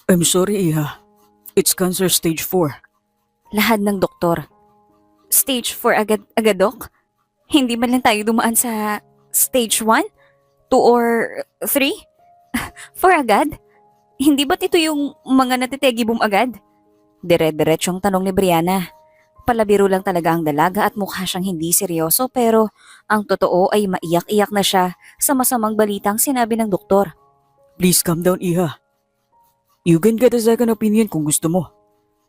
I'm sorry, Iha. It's cancer stage 4. Lahad ng doktor. Stage 4 agad, Dok? Hindi man lang tayo dumaan sa stage 1, 2 or 3? 4 agad? Hindi ba't ito yung mga natitegi boom agad? Dire-diretsong tanong ni Brianna. Palabiro lang talaga ang dalaga at mukha siyang hindi seryoso pero ang totoo ay maiyak-iyak na siya sa masamang balitang sinabi ng doktor. Please calm down, Iha. You can get a second opinion kung gusto mo.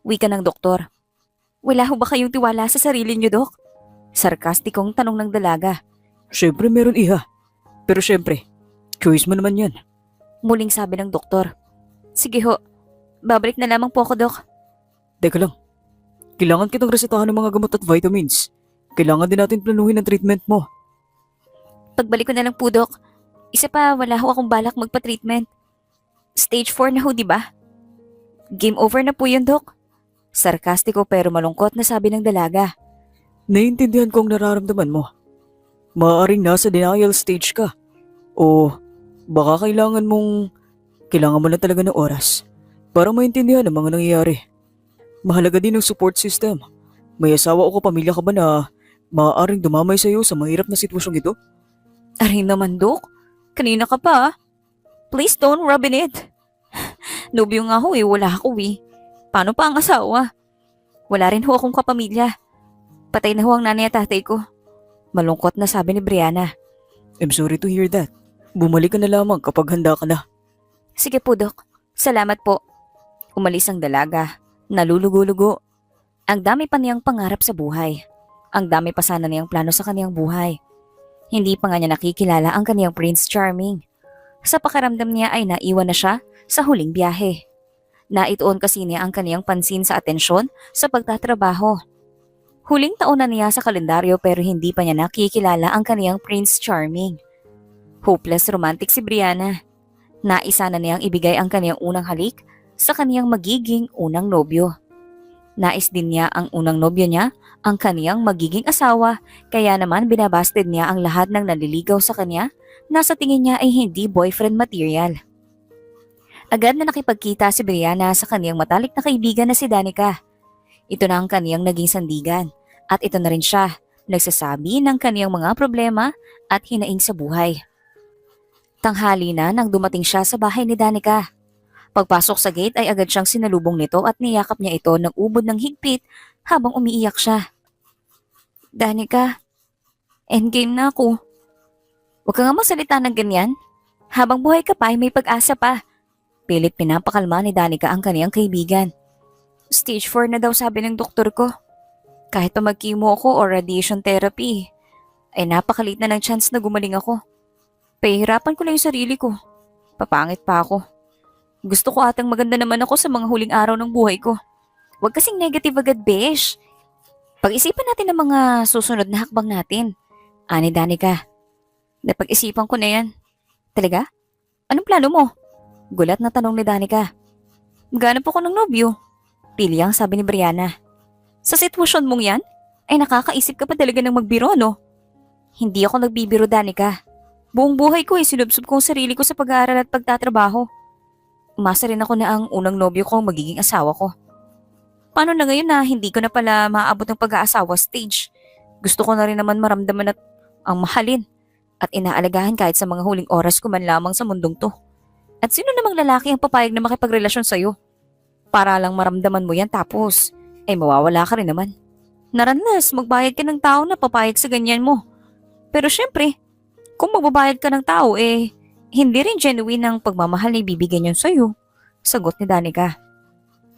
Wika ng doktor. Wala ho ba kayong tiwala sa sarili niyo, Dok? Sarkastikong tanong ng dalaga. Syempre meron, Iha. Pero syempre, choice mo naman yan. Muling sabi ng doktor. Sige ho, babalik na lamang po ako, Dok. Teka lang. Kailangan kitang resetahan ng mga gamot at vitamins. Kailangan din natin planuhin ang treatment mo. Pagbalik ko na lang po, Dok. Isa pa, wala ho akong balak magpa-treatment. Stage 4 na ho, di ba? Game over na po yun, Dok. Sarkastiko pero malungkot na sabi ng dalaga. Naiintindihan ko ang nararamdaman mo. Maaaring nasa denial stage ka. O baka kailangan mo na talaga ng oras para maintindihan ang mga nangyayari. Mahalaga din ang support system. May asawa o kapamilya ka ba na maaaring dumamay sa iyo sa mahirap na sitwasyong ito? Aray naman, Dok. Kanina ka pa, ah. Please don't rub in it. Nobyo nga ho eh, wala ako eh. Paano pa ang asawa? Wala rin ho akong kapamilya. Patay na ho ang nanay at tatay ko. Malungkot na sabi ni Brianna. I'm sorry to hear that. Bumalik ka na lamang kapag handa ka na. Sige po, Dok. Salamat po. Umalis ang dalaga. Nalulugo-lugo. Ang dami pa niyang pangarap sa buhay. Ang dami pa sana niyang plano sa kaniyang buhay. Hindi pa nga niya nakikilala ang kaniyang Prince Charming. Sa pakiramdam niya ay naiwan na siya sa huling biyahe. Naituon kasi niya ang kaniyang pansin sa atensyon sa pagtatrabaho. Huling taon na niya sa kalendaryo pero hindi pa niya nakikilala ang kaniyang Prince Charming. Hopeless romantic si Brianna. Naisa na niyang ibigay ang kaniyang unang halik sa kaniyang magiging unang nobyo. Nais din niya ang unang nobyo niya, ang kaniyang magiging asawa, kaya naman binabasted niya ang lahat ng naliligaw sa kanya na sa tingin niya ay hindi boyfriend material. Agad na nakipagkita si Brianna sa kaniyang matalik na kaibigan na si Danica. Ito na ang kaniyang naging sandigan at ito na rin siya nagsasabi ng kaniyang mga problema at hinaing sa buhay. Tanghali na nang dumating siya sa bahay ni Danica. Pagpasok sa gate ay agad siyang sinalubong nito at niyakap niya ito ng ubod ng higpit habang umiiyak siya. Danica, endgame na ako. Huwag ka nga magsalita ng ganyan. Habang buhay ka pa ay may pag-asa pa. Pilit pinapakalma ni Danica ang kaniyang kaibigan. Stage 4 na daw sabi ng doktor ko. Kahit pa mag-chemo ako o radiation therapy, ay napakalit na ng chance na gumaling ako. Pahihirapan ko lang yung sarili ko. Papangit pa ako. Gusto ko atang maganda naman ako sa mga huling araw ng buhay ko. Huwag kasing negative agad, besh. Pag-isipan natin ang mga susunod na hakbang natin. Ani Danica, napag-isipan ko na yan. Talaga? Anong plano mo? Gulat na tanong ni Danica. Maghanap ako ng nobyo. Pilyang sabi ni Brianna. Sa sitwasyon mong yan, ay nakakaisip ka pa talaga ng magbiro, no? Hindi ako nagbibiro, Danica. Buong buhay ko ay sinubsob ko ang sarili ko sa pag-aaral at pagtatrabaho. Umasa rin ako na ang unang nobyo ko ang magiging asawa ko. Paano na ngayon na hindi ko na pala maaabot ng pag-aasawa stage? Gusto ko na rin naman maramdaman at ang mahalin at inaalagahan kahit sa mga huling oras ko man lamang sa mundong to. At sino namang lalaki ang papayag na makipagrelasyon sa'yo? Para lang maramdaman mo yan tapos ay mawawala ka rin naman. Naranas, magbayad ka ng tao na papayag sa ganyan mo. Pero syempre, kung magbabayad ka ng tao hindi rin genuine ang pagmamahal na ibibigay niyon sa'yo. Sagot ni Danica.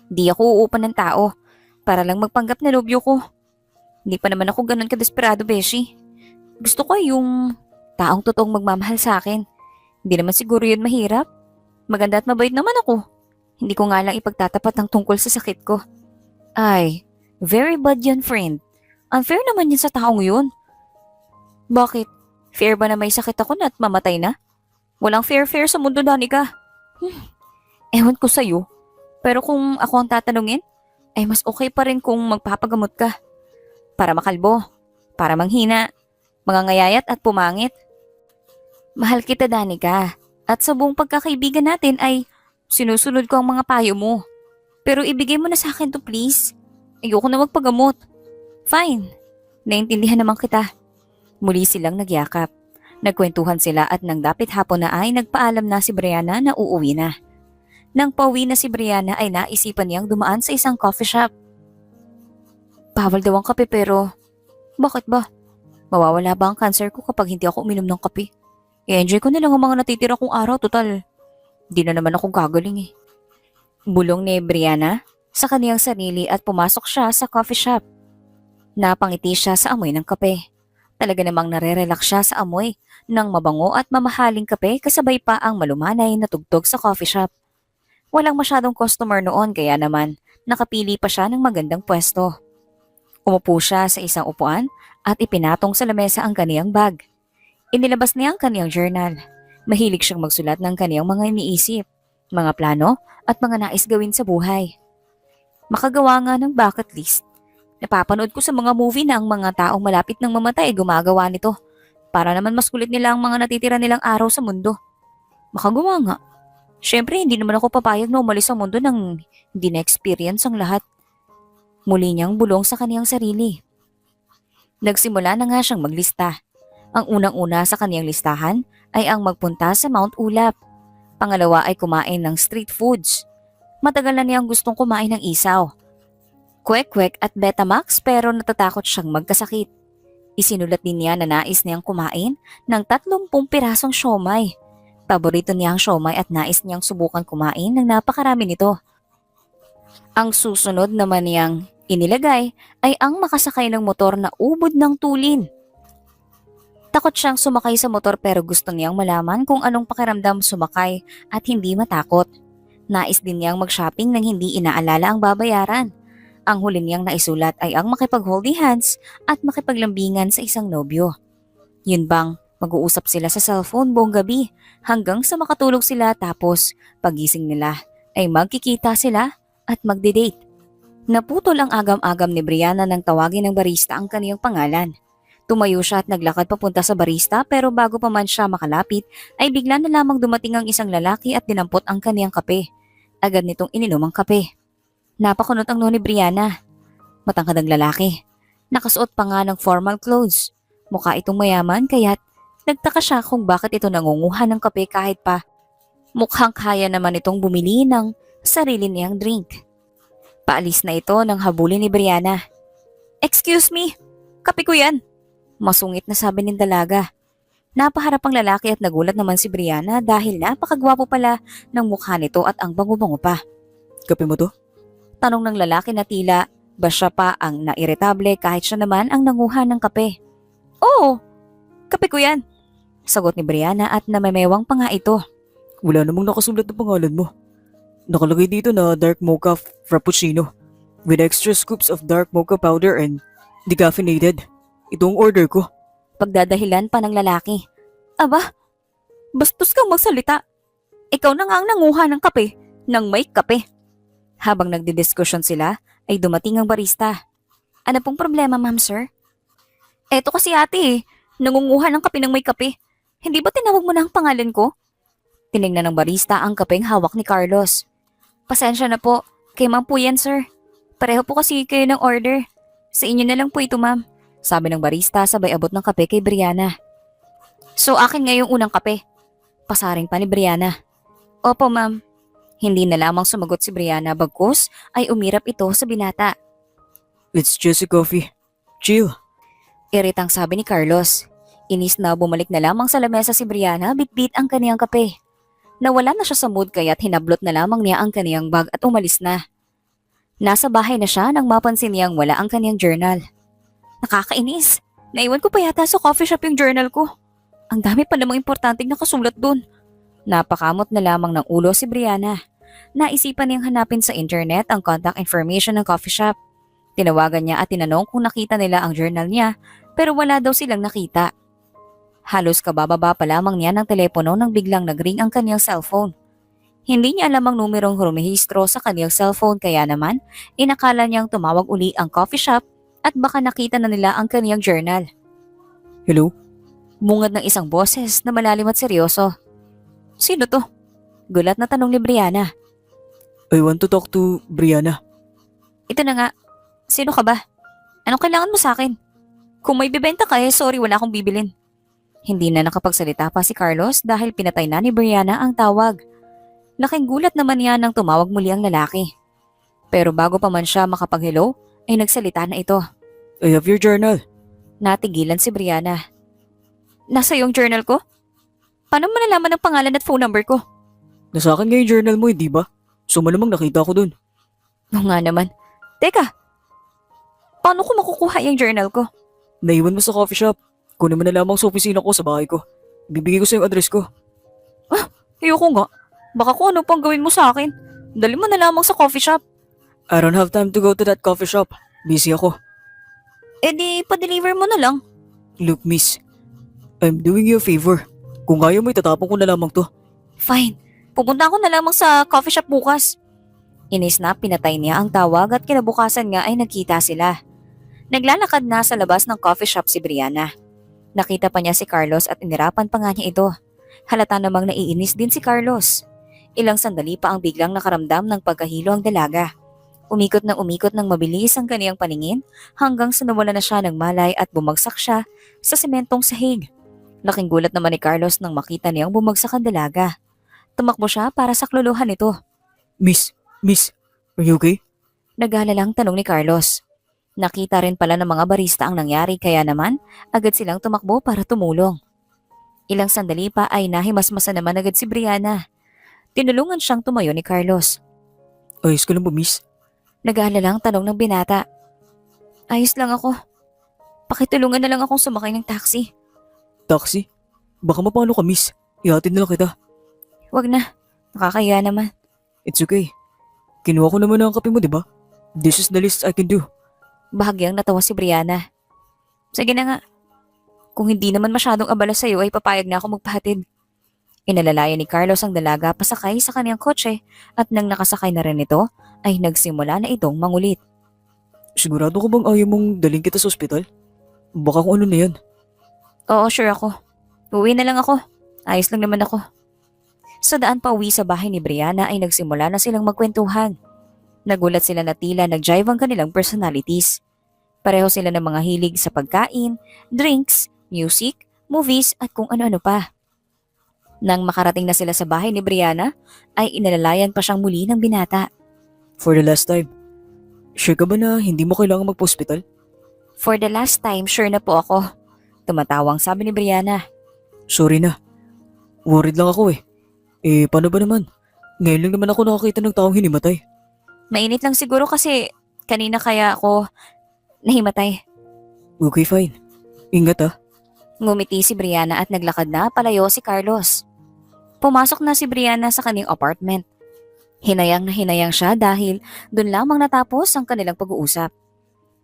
Di ako uupan ng tao para lang magpanggap na nobyo ko. Hindi pa naman ako ganun kadesperado, Beshi. Gusto ko yung taong totoong magmamahal sa akin. Hindi naman siguro yun mahirap. Maganda at mabait naman ako. Hindi ko nga lang ipagtatapat ng tungkol sa sakit ko. Ay, very bad yan, friend. Unfair naman yun sa taong yun. Bakit? Fair ba na may sakit ako na at mamatay na? Walang fair-fair sa mundo, Danica. Ewan ko sa'yo. Pero kung ako ang tatanungin, ay mas okay pa rin kung magpapagamot ka. Para makalbo, para manghina, mangangayayat at pumangit. Mahal kita, Danica. At sa buong pagkakaibigan natin ay Sinusunod ko ang mga payo mo. Pero ibigay mo na sa akin to please. Ayoko na magpagamot. Fine. Naintindihan naman kita. Muli silang nagyakap. Nagkwentuhan sila at nang dapit hapon na ay nagpaalam na si Brianna na uuwi na. Nang pauwi na si Brianna ay naisipan niyang dumaan sa isang coffee shop. Bawal daw ang kape pero bakit ba? Mawawala ba ang cancer ko kapag hindi ako uminom ng kape? I-enjoy ko na lang ang mga natitira kong araw, total. Di na naman ako gagaling eh. Bulong ni Brianna sa kaniyang sarili at pumasok siya sa coffee shop. Napangiti siya sa amoy ng kape. Talaga namang nare-relax siya sa amoy ng mabango at mamahaling kape kasabay pa ang malumanay na tugtog sa coffee shop. Walang masyadong customer noon kaya naman nakapili pa siya ng magandang pwesto. Umupo siya sa isang upuan at ipinatong sa lamesa ang kaniyang bag. Inilabas niya ang kaniyang journal. Mahilig siyang magsulat ng kaniyang mga iniisip, mga plano at mga nais gawin sa buhay. Makagawa nga ng bucket list. Napapanood ko sa mga movie na ang mga taong malapit ng mamatay ay gumagawa nito para naman mas kulit nila ang mga natitira nilang araw sa mundo. Makagawa nga. Siyempre hindi naman ako papayag na umalis sa mundo nang hindi na-experience ang lahat. Muli niyang bulong sa kaniyang sarili. Nagsimula na nga siyang maglista. Ang unang-una sa kaniyang listahan ay ang magpunta sa Mount Ulap. Pangalawa ay kumain ng street foods. Matagal na niyang gustong kumain ng isaw, kwek-kwek at Betamax pero natatakot siyang magkasakit. Isinulat din niya na nais niyang kumain ng 30 pirasong siomay. Paborito niya ang siomay at nais niyang subukan kumain ng napakarami nito. Ang susunod naman niyang inilagay ay ang makasakay ng motor na ubod ng tulin. Takot siyang sumakay sa motor pero gusto niyang malaman kung anong pakiramdam sumakay at hindi matakot. Nais din niyang mag-shopping nang hindi inaalala ang babayaran. Ang huli niyang naisulat ay ang makipag-holding hands at makipaglambingan sa isang nobyo. Yun bang mag-uusap sila sa cellphone buong gabi hanggang sa makatulog sila tapos pagising nila ay magkikita sila at magde-date. Naputol ang agam-agam ni Brianna nang tawagin ng barista ang kaniyang pangalan. Tumayo siya at naglakad papunta sa barista pero bago pa man siya makalapit ay bigla na lamang dumating ang isang lalaki at dinampot ang kaniyang kape. Agad nitong ininom ang kape. Napakunot ang noo ni Brianna. Matangkad ang lalaki. Nakasuot pa nga ng formal clothes. Mukha itong mayaman kaya't nagtaka siya kung bakit ito nangunguha ng kape kahit pa mukhang kaya naman itong bumili ng sarili niyang drink. Paalis na ito nang habulin ni Brianna. "Excuse me, kape ko yan." Masungit na sabi ng dalaga. Napaharap ang lalaki at nagulat naman si Brianna dahil napakagwapo pala ng mukha nito at ang bango-bango pa. Kape mo to? Tanong ng lalaki na tila ba siya pa ang nairitable kahit siya naman ang nanguha ng kape. "Oo, kape ko yan." Sagot ni Brianna at namemewang pa nga ito. Wala namang nakasulat na pangalan mo. Nakalagay dito na dark mocha frappuccino with extra scoops of dark mocha powder and decaffeinated. Ito ang order ko. Pagdadahilan pa ng lalaki. "Aba, bastos kang magsalita. Ikaw na nga ang nanguha ng kape nang may kape." Habang nagdidiskusyon sila ay dumating ang barista. "Ano pong problema, ma'am, sir?" "Eto kasi ate nangunguha ng kape ng may kape. Hindi ba tinawag mo na ang pangalan ko?" Tiningnan ng barista ang kapeng hawak ni Carlos. "Pasensya na po, kay ma'am po yan, sir. Pareho po kasi kayo ng order. Sa inyo na lang po ito, ma'am." Sabi ng barista sabay abot ng kape kay Brianna. "So akin nga yung unang kape." Pasaring pa ni Brianna. "Opo, ma'am." Hindi na lamang sumagot si Brianna bagkus ay umirap ito sa binata. It's just a coffee. Chill. Iritang sabi ni Carlos. Inis na bumalik na lamang sa lamesa si Brianna bitbit ang kaniyang kape. Nawala na siya sa mood kaya't hinablot na lamang niya ang kaniyang bag at umalis na. Nasa bahay na siya nang mapansin niyang wala ang kaniyang journal. Nakakainis. Naiwan ko pa yata sa coffee shop yung journal ko. Ang dami pa namang importanteng nakasulat dun. Napakamot na lamang ng ulo si Brianna. Naisipan niyang hanapin sa internet ang contact information ng coffee shop. Tinawagan niya at tinanong kung nakita nila ang journal niya pero wala daw silang nakita. Halos kabababa pa lamang niya ng telepono nang biglang nagring ang kaniyang cellphone. Hindi niya alam ang numerong rumehistro sa kaniyang cellphone kaya naman inakala niyang tumawag uli ang coffee shop at baka nakita na nila ang kaniyang journal. Hello? Bungad ng isang boses na malalim at seryoso. "Sino to?" Gulat na tanong ni Brianna. I want to talk to Brianna. Ito na nga. Sino ka ba? Anong kailangan mo sa akin? Kung may bibenta ka sorry wala akong bibilin. Hindi na nakapagsalita pa si Carlos dahil pinatay na ni Brianna ang tawag. Laking gulat naman niya nang tumawag muli ang lalaki. Pero bago pa man siya makapag-hello, ay nagsalita na ito. I have your journal. Natigilan si Brianna. Nasa yung journal ko? Paano mo nalaman ang pangalan at phone number ko? Nasa akin nga yung journal mo, di ba? So malamang nakita ko dun. Oo nga naman. Teka, paano ko makukuha yung journal ko? Naiwan mo sa coffee shop. Kunin mo na lamang sa opisina ko sa bahay ko. Bibigay ko sa yung address ko. Ayoko nga. Baka kung ano pang gawin mo sa akin. Dali mo na lamang sa coffee shop. I don't have time to go to that coffee shop. Busy ako. Eh di, pa-deliver mo na lang. Look, miss. I'm doing you a favor. Kung kaya mo, itatapon ko na lamang to. Fine. Pupunta ako na lamang sa coffee shop bukas. Inis na pinatay niya ang tawag at kinabukasan nga ay nagkita sila. Naglalakad na sa labas ng coffee shop si Brianna. Nakita pa niya si Carlos at inirapan pa nga niya ito. Halata namang naiinis din si Carlos. Ilang sandali pa ang biglang nakaramdam ng pagkahilo ang dalaga. Umikot ng mabilis ang kaniyang paningin hanggang sa nawala na siya ng malay at bumagsak siya sa sementong sahig. Laking gulat naman ni Carlos nang makita niyang bumagsak ang dalaga. Tumakbo siya para saklolohan ito. Miss, are you okay? Nag-aalalang tanong ni Carlos. Nakita rin pala ng mga barista ang nangyari kaya naman agad silang tumakbo para tumulong. Ilang sandali pa ay nahimasmasa naman agad si Brianna. Tinulungan siyang tumayo ni Carlos. Ayos ka lang ba, miss? Nag-aalalang tanong ng binata. Ayos lang ako. Pakitulungan na lang akong sumakay ng taxi. Taxi? Baka mapano ka, miss. Ihatid na lang kita. Wag na. Nakakaya naman. It's okay. Kinuha ko naman ang kape mo, di ba? This is the least I can do. Bahagyang natawa si Brianna. Sige na nga. Kung hindi naman masyadong abala sa'yo ay papayag na ako magpahatid. Inalalayan ni Carlos ang dalaga pasakay sa kaniyang kotse at nang nakasakay na rin ito ay nagsimula na itong mangulit. Sigurado ka bang ayaw mong daling kita sa ospital? Baka kung ano na yan. Oo, sure ako. Uwi na lang ako. Ayos lang naman ako. Sa daan pa uwi sa bahay ni Brianna ay nagsimula na silang magkwentuhan. Nagulat sila na tila nag-jive ang kanilang personalities. Pareho sila ng mga hilig sa pagkain, drinks, music, movies at kung ano-ano pa. Nang makarating na sila sa bahay ni Brianna, ay inalalayan pa siyang muli ng binata. For the last time, sure ka ba na hindi mo kailangan magpa-hospital? For the last time, sure na po ako. Tumatawang sabi ni Brianna. Sorry na. Worried lang ako eh. Paano ba naman? Ngayon lang naman ako nakakita ng taong hinimatay. Mainit lang siguro kasi kanina kaya ako nahimatay. Okay, fine. Ingat ah. Ngumiti si Brianna at naglakad na palayo si Carlos. Pumasok na si Brianna sa kanyang apartment. Hinayang na hinayang siya dahil doon lamang natapos ang kanilang pag-uusap.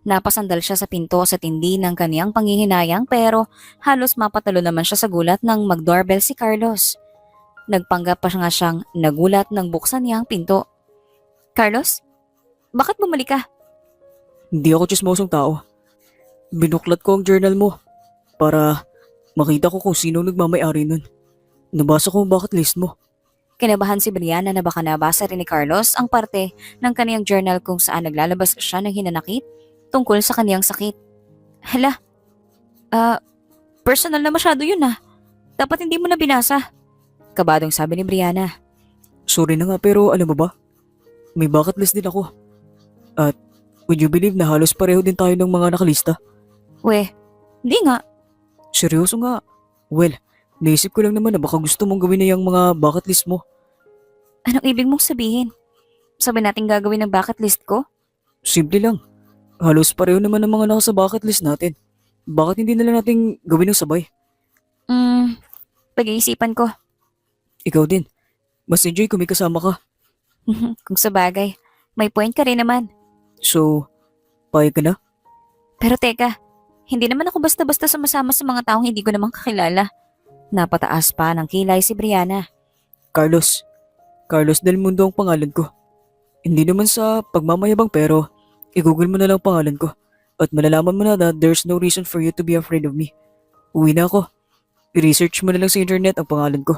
Napasandal siya sa pinto sa tindi ng kaniyang panghihinayang pero halos mapatalo naman siya sa gulat nang mag-doorbell si Carlos. Nagpanggap pa siya nga siyang nagulat nang buksan niya ang pinto. Carlos? Bakit bumalik ka? Hindi ako chismosong tao. Binuklat ko ang journal mo para makita ko kung sino nagmamay-ari nun. Nabasa ko ang bucket list mo. Kinabahan si Brianna na baka nabasa rin ni Carlos ang parte ng kaniyang journal kung saan naglalabas siya ng hinanakit tungkol sa kaniyang sakit. Hala, personal na masyado yun ah. Dapat hindi mo na binasa. Kabadong sabi ni Brianna. Sorry na nga pero alam mo ba? May bucket list din ako. At would you believe na halos pareho din tayo ng mga nakalista? Weh, hindi nga. Seryoso nga. Well, naisip ko lang naman na baka gusto mong gawin na yung mga bucket list mo. Anong ibig mong sabihin? Sabi natin gagawin ng bucket list ko? Simple lang. Halos pareho naman ang mga nasa bucket list natin. Bakit hindi na lang natin gawin ng sabay? Pag-iisipan ko. Ikaw din. Mas enjoy kung may kasama ka. Kung sa bagay, may point ka rin naman. So, payag ka na? Pero teka, hindi naman ako basta-basta sumasama sa mga taong hindi ko namang kakilala. Napataas pa ng kilay si Brianna. Carlos. Carlos Del Mundo ang pangalan ko. Hindi naman sa pagmamayabang pero i-google mo na lang pangalan ko at malalaman mo na there's no reason for you to be afraid of me. Uwi na ako. I-research mo na lang sa internet ang pangalan ko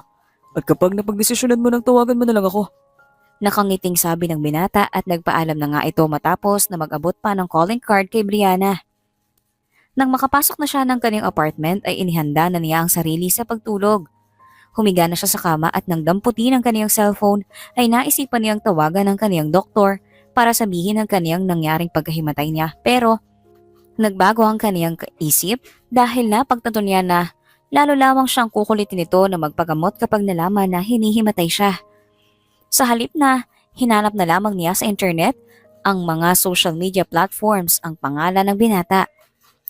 At kapag napagdesisyonan mo nang tawagan mo na lang ako. Nakangiting sabi ng binata at nagpaalam na nga ito matapos na mag-abot pa ng calling card kay Brianna. Nang makapasok na siya ng kanyang apartment ay inihanda na niya ang sarili sa pagtulog. Humiga na siya sa kama at nang damputin ang kaniyang cellphone ay naisipan niyang tawagan ang kaniyang doktor para sabihin ang kaniyang nangyaring pagkahimatay niya. Pero nagbago ang kaniyang isip dahil napagtanto niya na lalo lamang siyang kukulitin nito na magpagamot kapag nalaman na hinihimatay siya. Sa halip na hinanap na lamang niya sa internet ang mga social media platforms ang pangalan ng binata.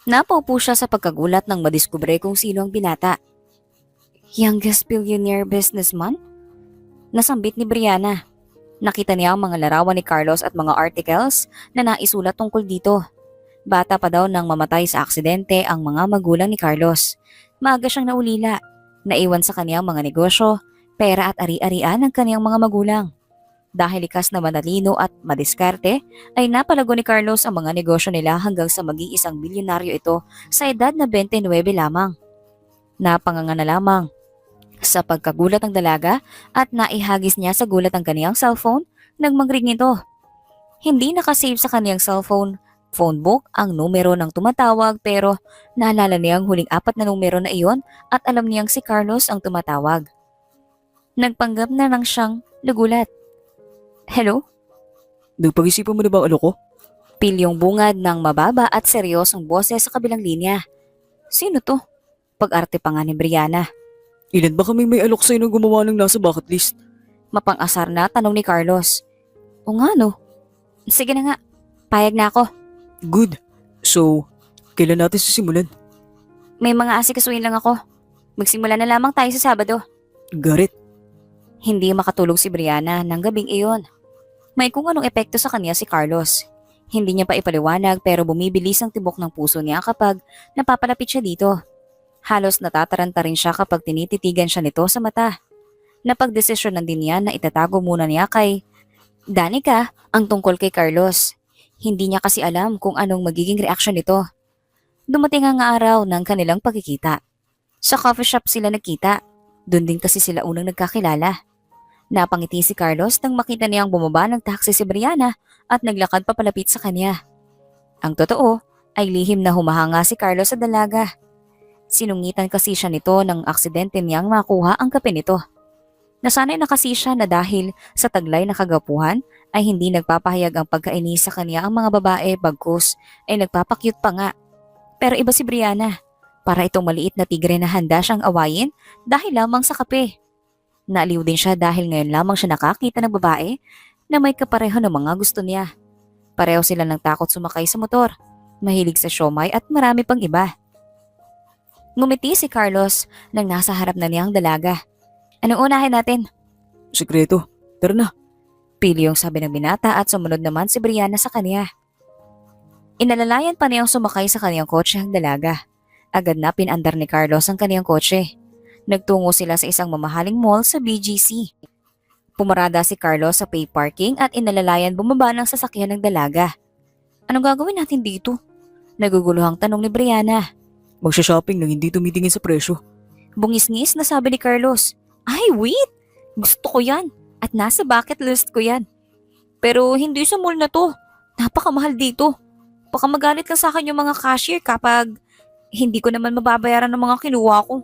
Napaupo siya sa pagkagulat nang madiskubre kung sino ang binata. Youngest billionaire businessman? Nasambit ni Brianna. Nakita niya ang mga larawan ni Carlos at mga articles na naisulat tungkol dito. Bata pa daw nang mamatay sa aksidente ang mga magulang ni Carlos. Maaga siyang naulila. Naiwan sa kaniyang mga negosyo, pera at ari-arian ng kaniyang mga magulang. Dahil likas na manalino at madiskarte, ay napalago ni Carlos ang mga negosyo nila hanggang sa maging isang bilyonaryo ito sa edad na 29 lamang. Napanganga na lamang sa pagkagulat ng dalaga at naihagis niya sa gulat ang kaniyang cellphone nang mag-ring ito. Hindi nakasave sa kaniyang cellphone phone book ang numero ng tumatawag pero naalala niya ang huling 4 na numero na iyon at alam niyang si Carlos ang tumatawag. Nagpanggap na lang siyang nagulat. Hello? Nagpag-isipan mo na ba ang ko? Pilyong bungad ng mababa at seryosong boses sa kabilang linya. Sino to? Pag-arte pa nga ni Brianna. Ilan ba kaming may alok sa'yo nang gumawa ng nasa bucket list? Mapang-asar na tanong ni Carlos. O nga no? Sige na nga, payag na ako. Good. So, kailan natin sisimulan? May mga asikasuin lang ako. Magsimula na lamang tayo sa Sabado. Got it. Hindi makatulog si Brianna ng gabing iyon. May kung anong epekto sa kanya si Carlos. Hindi niya pa ipaliwanag pero bumibilis ang tibok ng puso niya kapag napapalapit siya dito. Halos natataranta rin siya kapag tinititigan siya nito sa mata. Napagdesisyonan din niya na itatago muna niya kay Danica ang tungkol kay Carlos. Hindi niya kasi alam kung anong magiging reaksyon nito. Dumating ang araw ng kanilang pagkikita. Sa coffee shop sila nagkita. Doon din kasi sila unang nagkakilala. Napangiti si Carlos nang makita niyang bumaba ng taxi si Brianna at naglakad papalapit sa kanya. Ang totoo ay lihim na humahanga si Carlos sa dalaga. Sinungitan kasi siya nito ng aksidente niyang makuha ang kape nito. Nasanay na kasi siya na dahil sa taglay na kagapuhan ay hindi nagpapahayag ang pagkainis sa kanya ang mga babae bagkus ay nagpapakyut pa nga. Pero iba si Brianna. Para itong maliit na tigre na handa siyang awayin dahil lamang sa kape. Naaliw din siya dahil ngayon lamang siya nakakita ng babae na may kapareho ng mga gusto niya. Pareho sila ng takot sumakay sa motor, mahilig sa siomay at marami pang iba. Ngumiti si Carlos nang nasa harap na niya ang dalaga. Anong unahin natin? Sekreto. Tara na. Pilyong sabi ng binata at sumunod naman si Brianna sa kanya. Inalalayan pa niyang sumakay sa kaniyang kotse ang dalaga. Agad na pinandar ni Carlos ang kaniyang kotse. Nagtungo sila sa isang mamahaling mall sa BGC. Pumarada si Carlos sa pay parking at inalalayan bumaba ng sasakyan ng dalaga. Anong gagawin natin dito? Naguguluhang tanong ni Brianna. Magsha-shopping nang hindi tumitingin sa presyo. Bungis-ngis na sabi ni Carlos. Ay wait! Gusto ko yan at nasa bucket list ko yan. Pero hindi sa mall na to. Napakamahal dito. Baka magalit ka sa akin yung mga cashier kapag hindi ko naman mababayaran ng mga kinuha ko.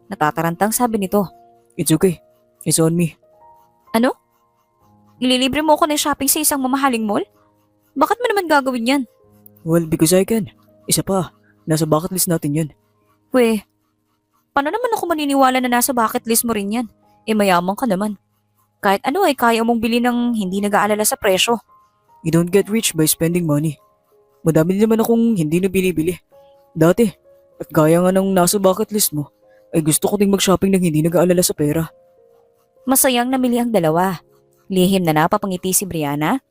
Natatarantang sabi nito. It's okay. It's on me. Ano? Ililibre mo ako ng shopping sa isang mamahaling mall? Bakit mo naman gagawin yan? Well, because I can. Isa pa, nasa bucket list natin yan. We, paano naman ako maniniwala na nasa bucket list mo rin yan? Eh mayaman ka naman. Kahit ano ay kaya mong bili ng hindi nag-aalala sa presyo. You don't get rich by spending money. Madami din naman akong hindi na binibili. Dati, at gaya nga ng nasa bucket list mo, ay gusto ko ding mag-shopping nang hindi nag-aalala sa pera. Masayang namili ang dalawa. Lihim na napapangiti si Brianna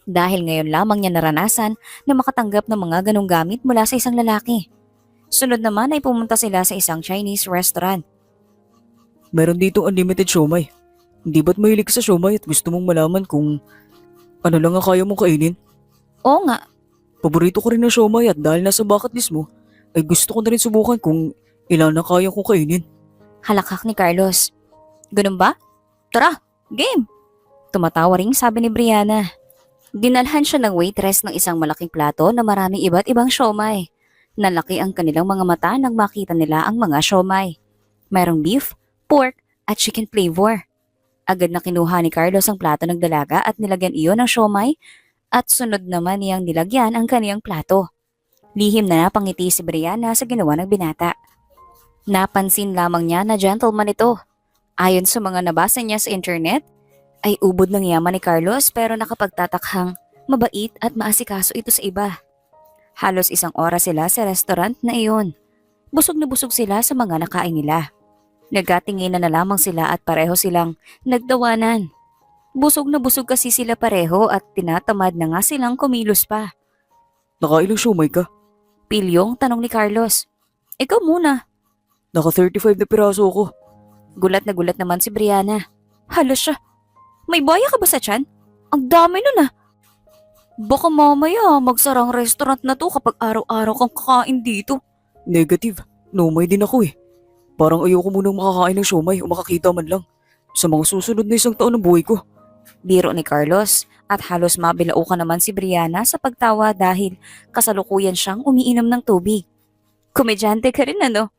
dahil ngayon lamang niya naranasan na makatanggap ng mga ganong gamit mula sa isang lalaki. Sunod naman ay pumunta sila sa isang Chinese restaurant. Meron dito unlimited siomay. Hindi ba't mahilig ka sa siomay at gusto mong malaman kung ano lang ang kaya mong kainin? Oo nga, Paborito ko rin ng siomay at dahil nasa bucket list mo, ay gusto ko na rin subukan kung ilan na kaya kong kainin. halakak ni Carlos. Ganun ba? Tara, game! Tumatawa ring sabi ni Brianna. Dinalhan siya ng waitress ng isang malaking plato na maraming iba't ibang siomay. Nalaki ang kanilang mga mata nang makita nila ang mga siomay. Mayroong beef, pork, at chicken flavor. Agad na kinuha ni Carlos ang plato ng dalaga at nilagyan iyon ng siomay at sunod naman niyang nilagyan ang kaniyang plato. Lihim na napangiti si Brianna sa ginawa ng binata. Napansin lamang niya na gentleman ito. Ayon sa mga nabasa niya sa internet, ay ubod ng yaman ni Carlos pero nakapagtatakhang mabait at maasikaso ito sa iba. Halos isang oras sila sa restaurant na iyon. Busog na busog sila sa mga nakain nila. Nagkatinginan na lamang sila at pareho silang nagtawanan. Busog na busog kasi sila pareho at tinatamad na nga silang kumilos pa. Nakailang siomay ka? Pilyong tanong ni Carlos. Ikaw muna. Naka 35 na piraso ako. Gulat na gulat naman si Brianna. Halos siya. May baya ka ba sa tiyan? Ang dami nun ah. Baka mamaya magsarang restaurant na to kapag araw-araw kang kakain dito. Negative. Nomay din ako eh. Parang ayoko munang makakain ng siomay o makakita man lang. Sa mga susunod na isang taon ng buhay ko. Biro ni Carlos at halos mabilaukan naman si Brianna sa pagtawa dahil kasalukuyan siyang umiinom ng tubig. Komedyante ka rin ano?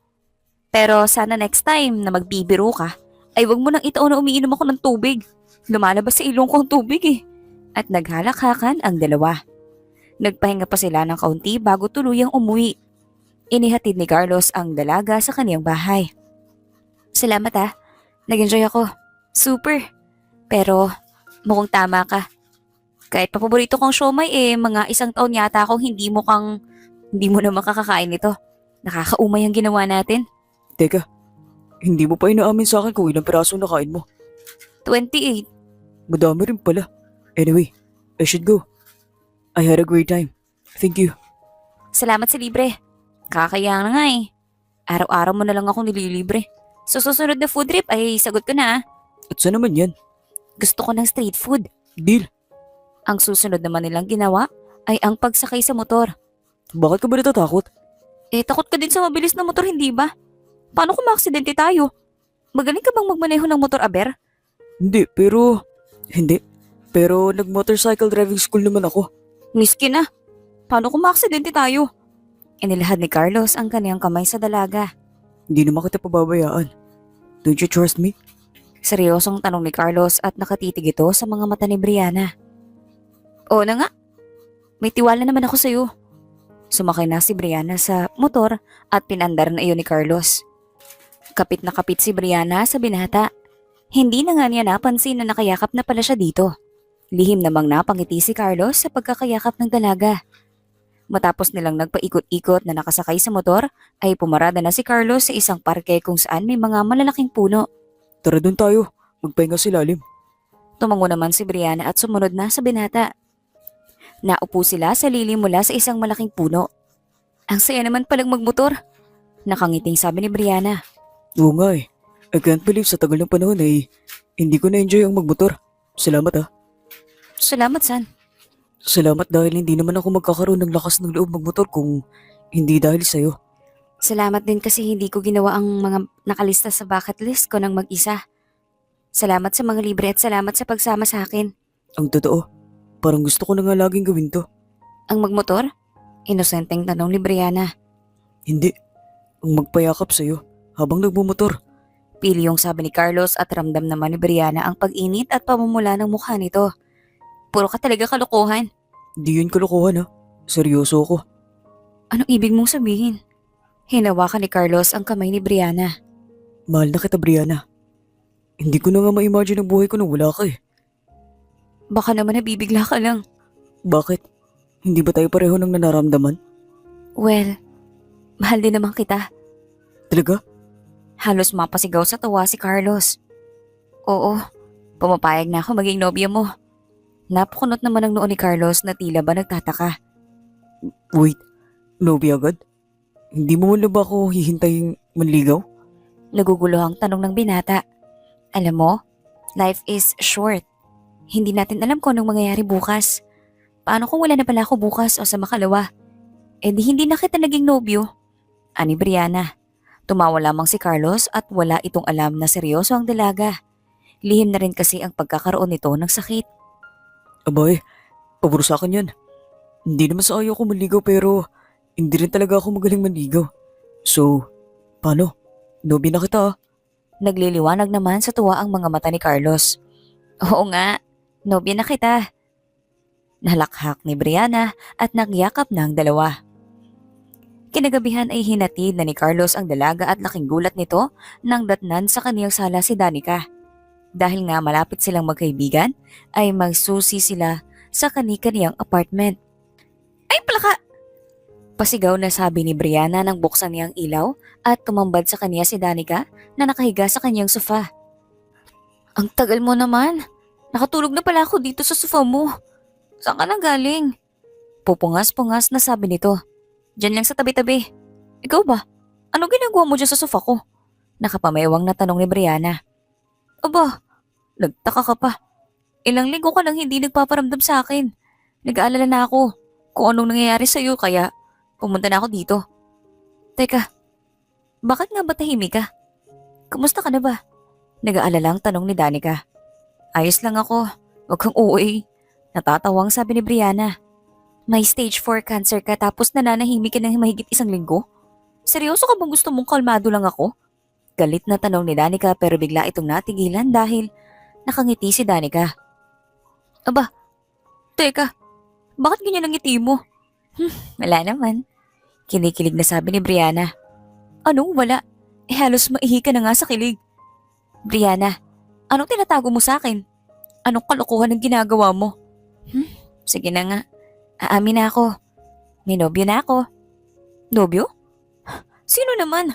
Pero sana next time na magbibiro ka, ay wag mo nang itaon na umiinom ako ng tubig. Lumalabas sa ilong ko ang tubig eh. At naghalakhakan ang dalawa. Nagpahinga pa sila ng kaunti bago tuluyang umuwi. Inihatid ni Carlos ang dalaga sa kaniyang bahay. Salamat ah. Nag-enjoy ako. Super. Pero mukhang tama ka. Kahit paborito kong siomay mga isang taon yata akong hindi mo na makakakain nito. Nakakaumay ang ginawa natin. Teka, hindi mo pa inaamin sa akin kung ilang piraso nakain mo. 28. Madami rin pala. Anyway, I should go. I had a great time. Thank you. Salamat sa libre. Kakaya na nga eh. Araw-araw mo na lang akong nililibre. Sa susunod na food trip ay sagot ko na ah. At saan naman yan? Gusto ko ng street food. Deal. Ang susunod naman nilang ginawa ay ang pagsakay sa motor. Bakit ka ba natatakot? Takot ka din sa mabilis na motor, hindi ba? Paano kung maaksidente tayo? Magaling ka bang magmaneho ng motor, Aber? Hindi, pero nag-motorcycle driving school naman ako. Miski na. Paano kung maaksidente tayo? Inilahad ni Carlos ang kaniyang kamay sa dalaga. Hindi naman kita pababayaan. Don't you trust me? Seryosong tanong ni Carlos at nakatitig ito sa mga mata ni Brianna. Oo na nga. May tiwala naman ako sa'yo. Sumakay na si Brianna sa motor at pinandar na iyon ni Carlos. Kapit na kapit si Brianna sa binata. Hindi na nga niya napansin na nakayakap na pala siya dito. Lihim namang napangiti si Carlos sa pagkakayakap ng dalaga. Matapos nilang nagpaikot-ikot na nakasakay sa motor, ay pumarada na si Carlos sa isang parke kung saan may mga malalaking puno. Tara doon tayo. Magpahinga sa ilalim. Tumango naman si Brianna at sumunod na sa binata. Naupo sila sa lilim mula sa isang malaking puno. Ang saya naman palang magmotor. Nakangiting sabi ni Brianna. Oo nga eh. I can't believe sa tagal ng panahon ay hindi ko na-enjoy ang magmotor. Salamat ah. Salamat, San. Salamat dahil hindi naman ako magkakaroon ng lakas ng loob magmotor kung hindi dahil sa'yo. Salamat din kasi hindi ko ginawa ang mga nakalista sa bucket list ko ng mag-isa. Salamat sa mga libre at salamat sa pagsama sa akin. Ang totoo, parang gusto ko na nga laging gawin to. Ang magmotor? Inosenteng tanong ni Brianna. Hindi. Ang magpayakap sa'yo habang nagmumotor. Pilyong sabi ni Carlos at ramdam naman ni Brianna ang pag-init at pamumula ng mukha nito. Puro ka talaga kalokohan. Di yun kalokohan ha. Seryoso ako. Anong ibig mong sabihin? Hinawakan ni Carlos ang kamay ni Brianna. Mahal na kita, Brianna. Hindi ko na nga ma-imagine ang buhay ko nung wala ka eh. Baka naman nabibigla ka lang. Bakit? Hindi ba tayo pareho ng nararamdaman? Well, mahal din naman kita. Talaga? Halos mapasigaw sa tawa si Carlos. Oo, pumapayag na ako maging nobya mo. Napakunot naman ang noo ni Carlos na tila ba nagtataka. Wait, nobya agad? Hindi mo wala ba ako hihintaying manligaw? Nagugulo ang tanong ng binata. Alam mo, life is short. Hindi natin alam kung anong mangyayari bukas. Paano kung wala na pala ako bukas o sa makalawa? Eh di hindi na kita naging nobyo. Ani Brianna. Tumawa lamang si Carlos at wala itong alam na seryoso ang dalaga. Lihim na rin kasi ang pagkakaroon nito ng sakit. Abay, pabor sa akin yan. Hindi naman sa ayaw ko maligaw pero hindi rin talaga ako magaling manligaw. So, paano? Nobi na kita ah. Nagliliwanag naman sa tuwa ang mga mata ni Carlos. Oo nga, nobya na kita. Nalakhak ni Brianna at nagyakap na ang dalawa. Kinagabihan ay hinatid na ni Carlos ang dalaga at laking gulat nito nang datnan sa kaniyang sala si Danica. Dahil nga malapit silang magkaibigan, ay magsusi sila sa kani-kaniyang apartment. Ay palaka! Pasigaw na sabi ni Brianna nang buksan niyang ilaw at tumambad sa kaniya si Danica na nakahiga sa kanyang sofa. Ang tagal mo naman. Nakatulog na pala ako dito sa sofa mo. Saan ka na galing? Pupungas-pungas na sabi nito. Diyan lang sa tabi-tabi. Ikaw ba? Ano ginagawa mo dyan sa sofa ko? Nakapamewang na tanong ni Brianna. Aba, nagtaka ka pa. Ilang linggo ka nang hindi nagpaparamdam sa akin. Nag-aalala na ako kung anong nangyayari sa'yo kaya pumunta na ako dito. Teka, bakit nga ba tahimik ka? Kumusta ka na ba? Nag-aalala ang tanong ni Danica. Ayos lang ako. Huwag kang uuwi. Natatawang sabi ni Brianna. May stage 4 cancer ka tapos nananahimik ka ng mahigit 1 linggo? Seryoso ka bang gusto mong kalmado lang ako? Galit na tanong ni Danica pero bigla itong natigilan dahil nakangiti si Danica. Aba, teka, bakit ganyan ang ngiti mo? Wala naman. Kinikilig na sabi ni Brianna. Anong wala? Halos maihi ka na nga sa kilig. Brianna, anong tinatago mo sa akin? Anong kalokohan ang ginagawa mo? Sige na nga. Aamin na ako. May nobyo na ako. Nobyo? Sino naman?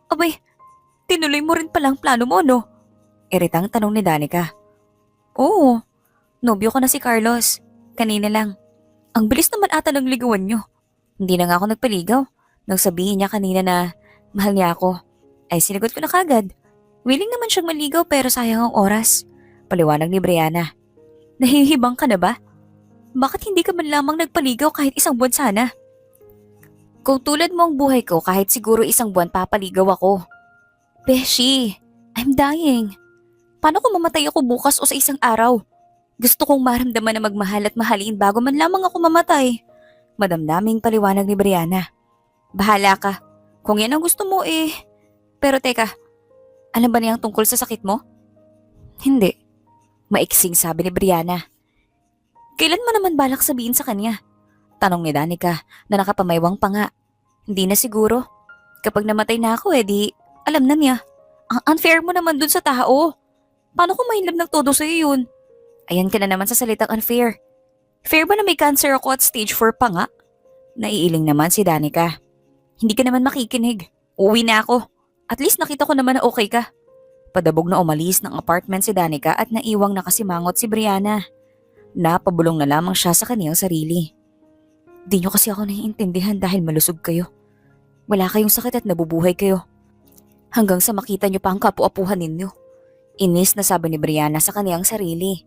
Abay, tinuloy mo rin palang plano mo, no? Iritang tanong ni Danica. Oo, nobyo ko na si Carlos. Kanina lang. Ang bilis naman ata ng ligawan nyo. Hindi na nga ako nagpaligaw. Nang sabihin niya kanina na mahal niya ako, ay sinagot ko na kagad. Willing naman siyang maligaw pero sayang ang oras. Paliwanag ni Brianna. Nahihibang ka na ba? Bakit hindi ka man lamang nagpaligaw kahit 1 buwan sana? Kung tulad mo ang buhay ko kahit siguro 1 buwan papaligaw ako. Beshi, I'm dying. Paano kung mamatay ako bukas o sa 1 araw? Gusto kong maramdaman na magmahal at mahalin bago man lamang ako mamatay. Madamdaming paliwanag ni Brianna. Bahala ka. Kung yan ang gusto mo eh. Pero teka, alam ba niyang tungkol sa sakit mo? Hindi. Maiksing sabi ni Brianna. Kailan mo naman balak sabihin sa kanya? Tanong ni Danica na nakapamaywang pa nga. Hindi na siguro. Kapag namatay na ako di alam na niya. Ang unfair mo naman dun sa tao. Paano kung mahilab ng todo sa'yo yun? Ayan ka na naman sa salitang unfair. Fair ba na may cancer ako at stage 4 pa nga? Naiiling naman si Danica. Hindi ka naman makikinig. Uwi na ako. At least nakita ko naman na okay ka. Padabog na umalis ng apartment si Danica at naiwang nakasimangot si Brianna. Napabulong na lamang siya sa kaniyang sarili. Di nyo kasi ako naiintindihan dahil malusog kayo. Wala kayong sakit at nabubuhay kayo. Hanggang sa makita nyo pa ang kapu-apuhan ninyo. Inis na sabi ni Brianna sa kaniyang sarili.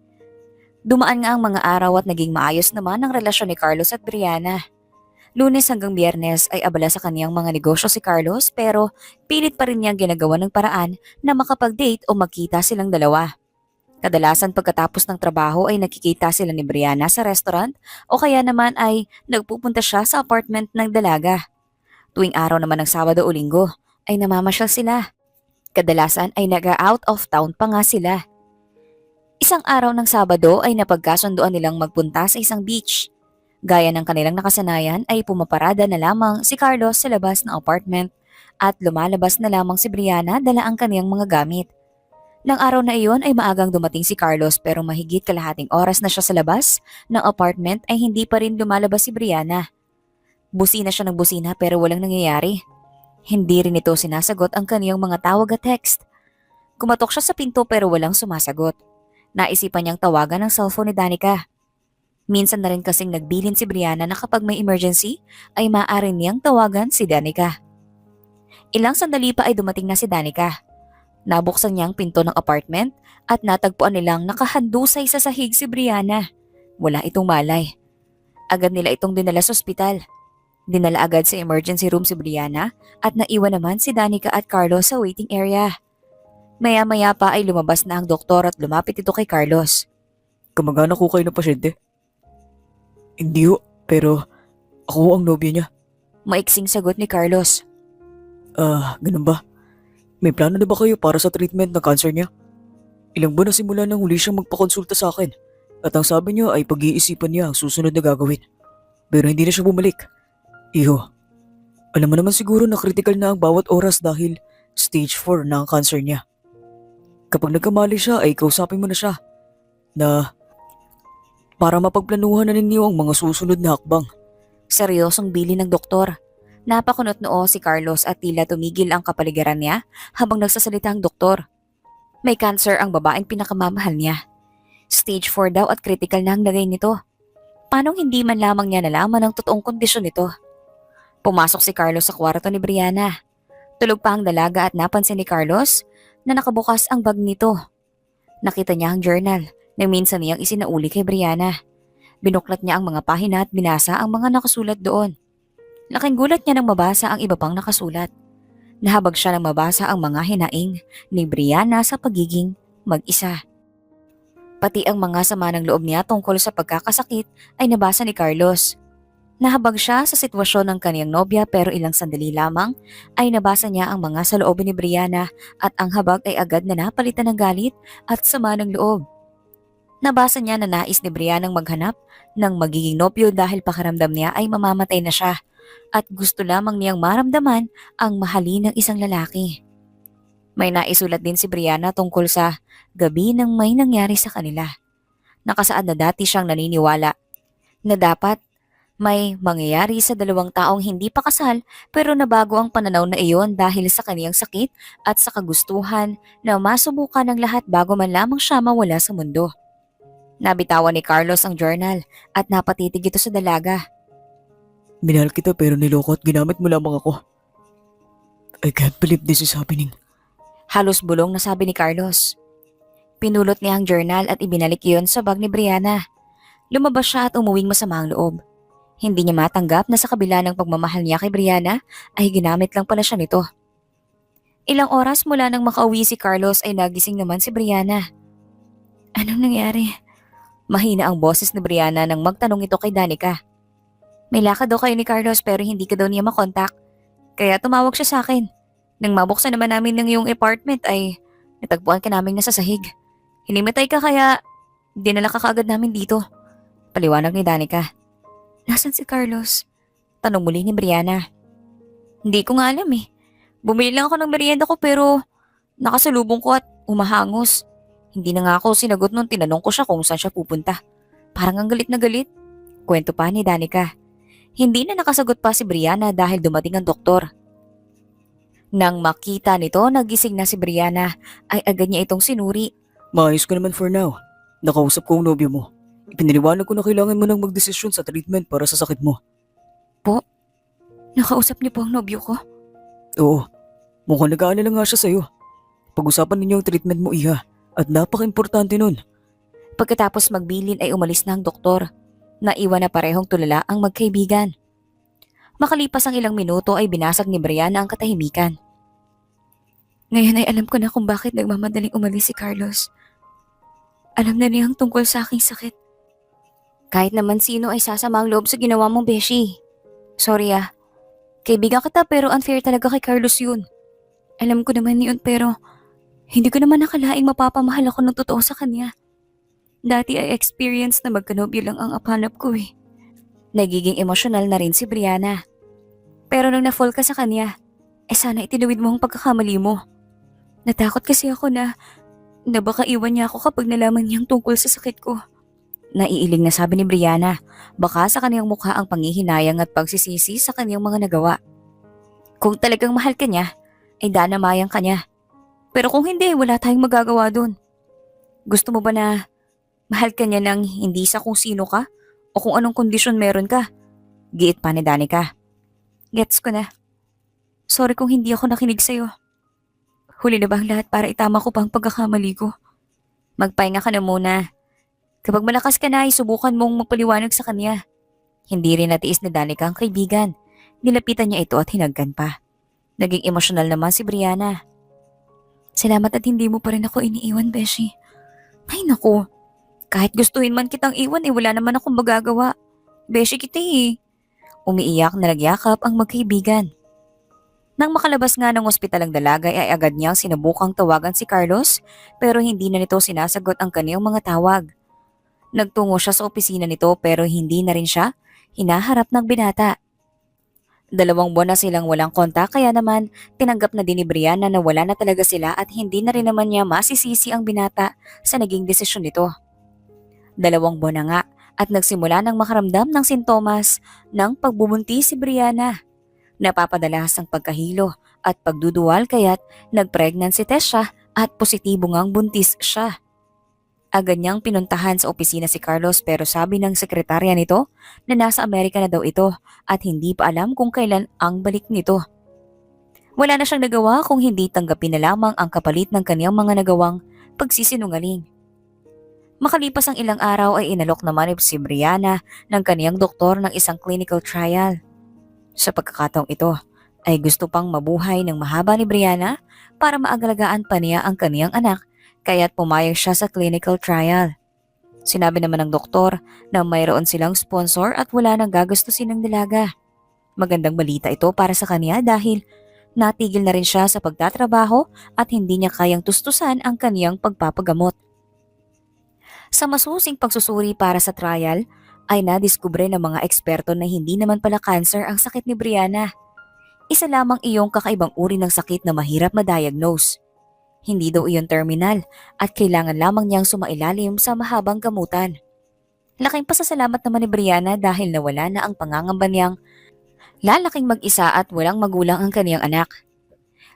Dumaan nga ang mga araw at naging maayos naman ang relasyon ni Carlos at Brianna. Lunes hanggang Biyernes ay abala sa kaniyang mga negosyo si Carlos pero pilit pa rin niyang ginagawa ng paraan na makapag-date o magkita silang dalawa. Kadalasan pagkatapos ng trabaho ay nakikita sila ni Brianna sa restaurant o kaya naman ay nagpupunta siya sa apartment ng dalaga. Tuwing araw naman ng Sabado o Linggo ay namamasyal sila. Kadalasan ay nag-out of town pa nga sila. Isang araw ng Sabado ay napagkasunduan nilang magpunta sa isang beach. Gaya ng kanilang nakasanayan ay pumaparada na lamang si Carlos sa labas ng apartment at lumalabas na lamang si Brianna dala ang kaniyang mga gamit. Nang araw na iyon ay maagang dumating si Carlos pero mahigit kalahating oras na siya sa labas ng apartment ay hindi pa rin lumalabas si Brianna. Busina siya ng busina pero walang nangyayari. Hindi rin ito sinasagot ang kaniyang mga tawag at text. Kumatok siya sa pinto pero walang sumasagot. Naisipan niyang tawagan ng cellphone ni Danica. Minsan na rin kasing nagbilin si Brianna na kapag may emergency ay maaari niyang tawagan si Danica. Ilang sandali pa ay dumating na si Danica. Nabuksan niya ang pinto ng apartment at natagpuan nilang nakahandusay sa sahig si Brianna. Wala itong malay. Agad nila itong dinala sa ospital. Dinala agad sa emergency room si Brianna at naiwan naman si Danica at Carlos sa waiting area. Maya-maya pa ay lumabas na ang doktor at lumapit ito kay Carlos. Kamag-anak ko kayo ng pasyente? Hindi ho, pero ako ang nobya niya. Maiksing sagot ni Carlos. Ganun ba? May plano na ba kayo para sa treatment ng cancer niya? Ilang buwan na simula nang huli siyang magpakonsulta sa akin. At ang sabi niya ay pag-iisipan niya ang susunod na gagawin. Pero hindi na siya bumalik. Iho, alam mo naman siguro na critical na ang bawat oras dahil stage 4 na ang cancer niya. Kapag nagkamali siya ay kausapin mo na siya na para mapagplanuhan na ninyo ang mga susunod na hakbang. Seryosong bili ng doktor. Napakunot noo si Carlos at tila tumigil ang kapaligiran niya habang nagsasalita ang doktor. May cancer ang babaeng pinakamamahal niya. Stage 4 daw at critical na ang lagay nito. Paano hindi man lamang niya nalaman ang totoong kondisyon nito? Pumasok si Carlos sa kwarto ni Brianna. Tulog pa ang dalaga at napansin ni Carlos na nakabukas ang bag nito. Nakita niya ang journal na minsan niyang isinauli kay Brianna. Binuklat niya ang mga pahina at binasa ang mga nakasulat doon. Laking gulat niya nang mabasa ang iba pang nakasulat. Nahabag siya nang mabasa ang mga hinaing ni Brianna sa pagiging mag-isa. Pati ang mga sama ng loob niya tungkol sa pagkakasakit ay nabasa ni Carlos. Nahabag siya sa sitwasyon ng kaniyang nobya pero ilang sandali lamang ay nabasa niya ang mga saloobin ni Brianna at ang habag ay agad na napalitan ng galit at sama ng loob. Nabasa niya na nais ni Brianna maghanap ng magiging nobyo dahil pakiramdam niya ay mamamatay na siya at gusto lamang niyang maramdaman ang mahalin ng isang lalaki. May naisulat din si Brianna tungkol sa gabi nang may nangyari sa kanila. Nakasaad na dati siyang naniniwala na dapat may mangyayari sa dalawang taong hindi pa kasal pero nabago ang pananaw na iyon dahil sa kaniyang sakit at sa kagustuhan na masubukan ng lahat bago man lamang siya mawala sa mundo. Nabitawan ni Carlos ang journal at napatitig ito sa dalaga. Minahal kita pero niloko at ginamit mo lamang ako. I can't believe this is happening. Halos bulong na sabi ni Carlos. Pinulot niya ang journal at ibinalik iyon sa bag ni Brianna. Lumabas siya at umuwing masama ang loob. Hindi niya matanggap na sa kabila ng pagmamahal niya kay Brianna ay ginamit lang pala siya nito. Ilang oras mula nang makauwi si Carlos ay nagising naman si Brianna. Anong nangyari? Mahina ang boses ni Brianna nang magtanong ito kay Danica. May lakad daw kayo ni Carlos pero hindi ka daw niya makontak. Kaya tumawag siya sa akin. Nang mabuksan naman namin ng iyong apartment ay natagpuan ka namin nasa sahig. Hinimatay ka kaya dinala ka kaagad namin dito. Paliwanag ni Danica. Nasaan si Carlos? Tanong muli ni Brianna. Hindi ko nga alam eh. Bumili lang ako ng merienda ko pero nakasalubong ko at umahangos. Hindi na nga ako sinagot nung tinanong ko siya kung saan siya pupunta. Parang ang galit na galit. Kwento pa ni Danica. Hindi na nakasagot pa si Brianna dahil dumating ang doktor. Nang makita nito nagising na si Brianna ay agad niya itong sinuri. Maayos ka naman for now. Nakausap ko ang nobyo mo. Ipinaliwanag ko na kailangan mo nang magdesisyon sa treatment para sa sakit mo. Po? Nakausap niyo po ang nobyo ko? Oo, mukhang nag-aalala nga siya sa'yo. Pag-usapan ninyo ang treatment mo, Iha, at napaka-importante nun. Pagkatapos magbilin ay umalis na ang doktor. Naiwan na parehong tulala ang magkaibigan. Makalipas ang ilang minuto ay binasag ni Brianna ang katahimikan. Ngayon ay alam ko na kung bakit nagmamadaling umalis si Carlos. Alam na niya ang tungkol sa aking sakit. Kahit naman sino ay sasama ang loob sa ginawa mong beshi. Sorry ah. Kaibigan kita pero unfair talaga kay Carlos yun. Alam ko naman yun pero hindi ko naman nakalaing mapapamahal ako ng totoo sa kanya. Dati ay experience na magkanobyo lang ang apanap ko eh. Nagiging emosyonal na rin si Brianna. Pero nung na-fall ka sa kanya, sana itinuwid mo ang pagkakamali mo. Natakot kasi ako na baka iwan niya ako kapag nalaman niyang tungkol sa sakit ko. Naiiling na sabi ni Brianna, baka sa kaniyang mukha ang panghihinayang at pagsisisi sa kaniyang mga nagawa. Kung talagang mahal ka niya, ay danamayang ka niya. Pero kung hindi, wala tayong magagawa dun. Gusto mo ba na mahal ka niya ng hindi sa kung sino ka o kung anong kondisyon meron ka? Giit pa ni Danica. Gets ko na. Sorry kung hindi ako nakinig sa'yo. Huli na ba ang lahat para itama ko pa ang pagkakamali ko? Magpahinga ka na muna. Kapag malakas ka na, subukan mong magpaliwanag sa kanya. Hindi rin natiis ni Danica ang kaibigan. Nilapitan niya ito at hinagkan pa. Naging emosyonal naman si Brianna. Salamat at hindi mo pa rin ako iniiwan, Beshi. Ay naku, kahit gustuhin man kitang iwan wala naman akong magagawa. Beshi kita eh. Umiiyak na nagyakap ang magkaibigan. Nang makalabas nga ng ospital ang dalaga ay agad niyang sinubukang tawagan si Carlos pero hindi na nito sinasagot ang kaniyang mga tawag. Nagtungo siya sa opisina nito pero hindi na rin siya hinaharap ng binata. 2 buwan na silang walang kontak kaya naman tinanggap na din ni Brianna na wala na talaga sila at hindi na rin naman niya masisisi ang binata sa naging desisyon nito. 2 buwan na nga at nagsimula ng makaramdam ng sintomas ng pagbubuntis si Brianna. Napapadalas ang pagkahilo at pagduduwal kaya't nag-pregnancy test siya at positibo ngang buntis siya. Agad niyang pinuntahan sa opisina si Carlos pero sabi ng sekretarya nito na nasa Amerika na daw ito at hindi pa alam kung kailan ang balik nito. Wala na siyang nagawa kung hindi tanggapin na lamang ang kapalit ng kaniyang mga nagawang pagsisinungaling. Makalipas ang ilang araw ay inalok naman si Brianna ng kaniyang doktor ng isang clinical trial. Sa pagkakataong ito ay gusto pang mabuhay ng mahaba ni Brianna para maagalagaan pa niya ang kaniyang anak kaya't pumayag siya sa clinical trial. Sinabi naman ng doktor na mayroon silang sponsor at wala nang gagastusin ng dalaga. Magandang balita ito para sa kanya dahil natigil na rin siya sa pagtatrabaho at hindi niya kayang tustusan ang kaniyang pagpapagamot. Sa masusing pagsusuri para sa trial ay nadiskubre ng mga eksperto na hindi naman pala cancer ang sakit ni Brianna. Isa lamang iyong kakaibang uri ng sakit na mahirap ma-diagnose. Hindi daw iyon terminal at kailangan lamang niyang sumailalim sa mahabang gamutan. Laking pasasalamat naman ni Brianna dahil nawala na ang pangangamba niyang lalaking mag-isa at walang magulang ang kaniyang anak.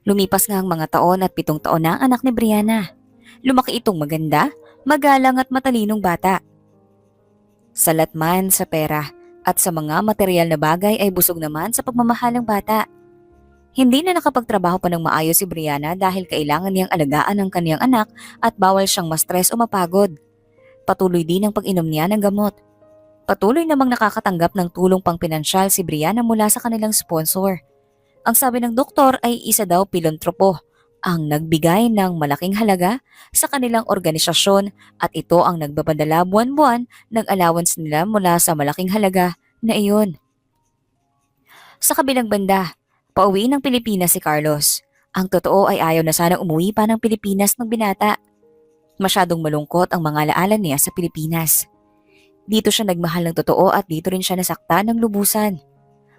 Lumipas nga ang mga taon at 7 taon na ang anak ni Brianna. Lumaki itong maganda, magalang at matalinong bata. Salat man sa pera at sa mga material na bagay ay busog naman sa pagmamahal ng bata. Hindi na nakapagtrabaho pa ng maayos si Brianna dahil kailangan niyang alagaan ang kaniyang anak at bawal siyang ma-stress o mapagod. Patuloy din ang pag-inom niya ng gamot. Patuloy namang nakakatanggap ng tulong pang-pinansyal si Brianna mula sa kanilang sponsor. Ang sabi ng doktor ay isa daw pilantropo ang nagbigay ng malaking halaga sa kanilang organisasyon at ito ang nagbapadala buwan-buwan ng allowance nila mula sa malaking halaga na iyon. Sa kabilang banda, pauwi ng Pilipinas si Carlos. Ang totoo ay ayaw na sana umuwi pa ng Pilipinas ng binata. Masyadong malungkot ang mga alaala niya sa Pilipinas. Dito siya nagmahal ng totoo at dito rin siya nasaktan ng lubusan.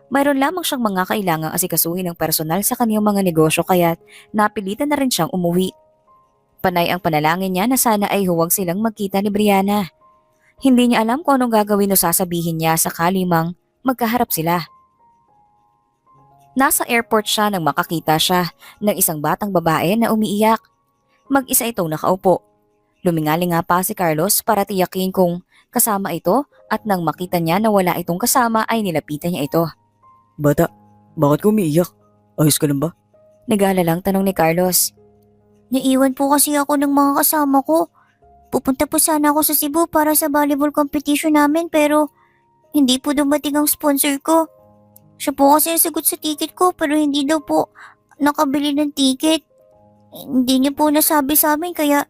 Mayroon lamang siyang mga kailangang asikasuhin ng personal sa kaniyang mga negosyo kaya't napilitan na rin siyang umuwi. Panay ang panalangin niya na sana ay huwag silang magkita ni Brianna. Hindi niya alam kung anong gagawin o sasabihin niya sakali mang magkaharap sila. Nasa airport siya nang makakita siya ng isang batang babae na umiiyak. Mag-isa itong nakaupo. Lumingali nga pa si Carlos para tiyakin kung kasama ito at nang makita niya na wala itong kasama ay nilapitan niya ito. Bata, bakit ka umiiyak? Ayos ka lang ba? Nag-aalalang tanong ni Carlos. Naiwan po kasi ako ng mga kasama ko. Pupunta po sana ako sa Cebu para sa volleyball competition namin pero hindi po dumating ang sponsor ko. Siya po kasi nasagot sa ticket ko pero hindi daw po nakabili ng ticket. Hindi niya po nasabi sa amin kaya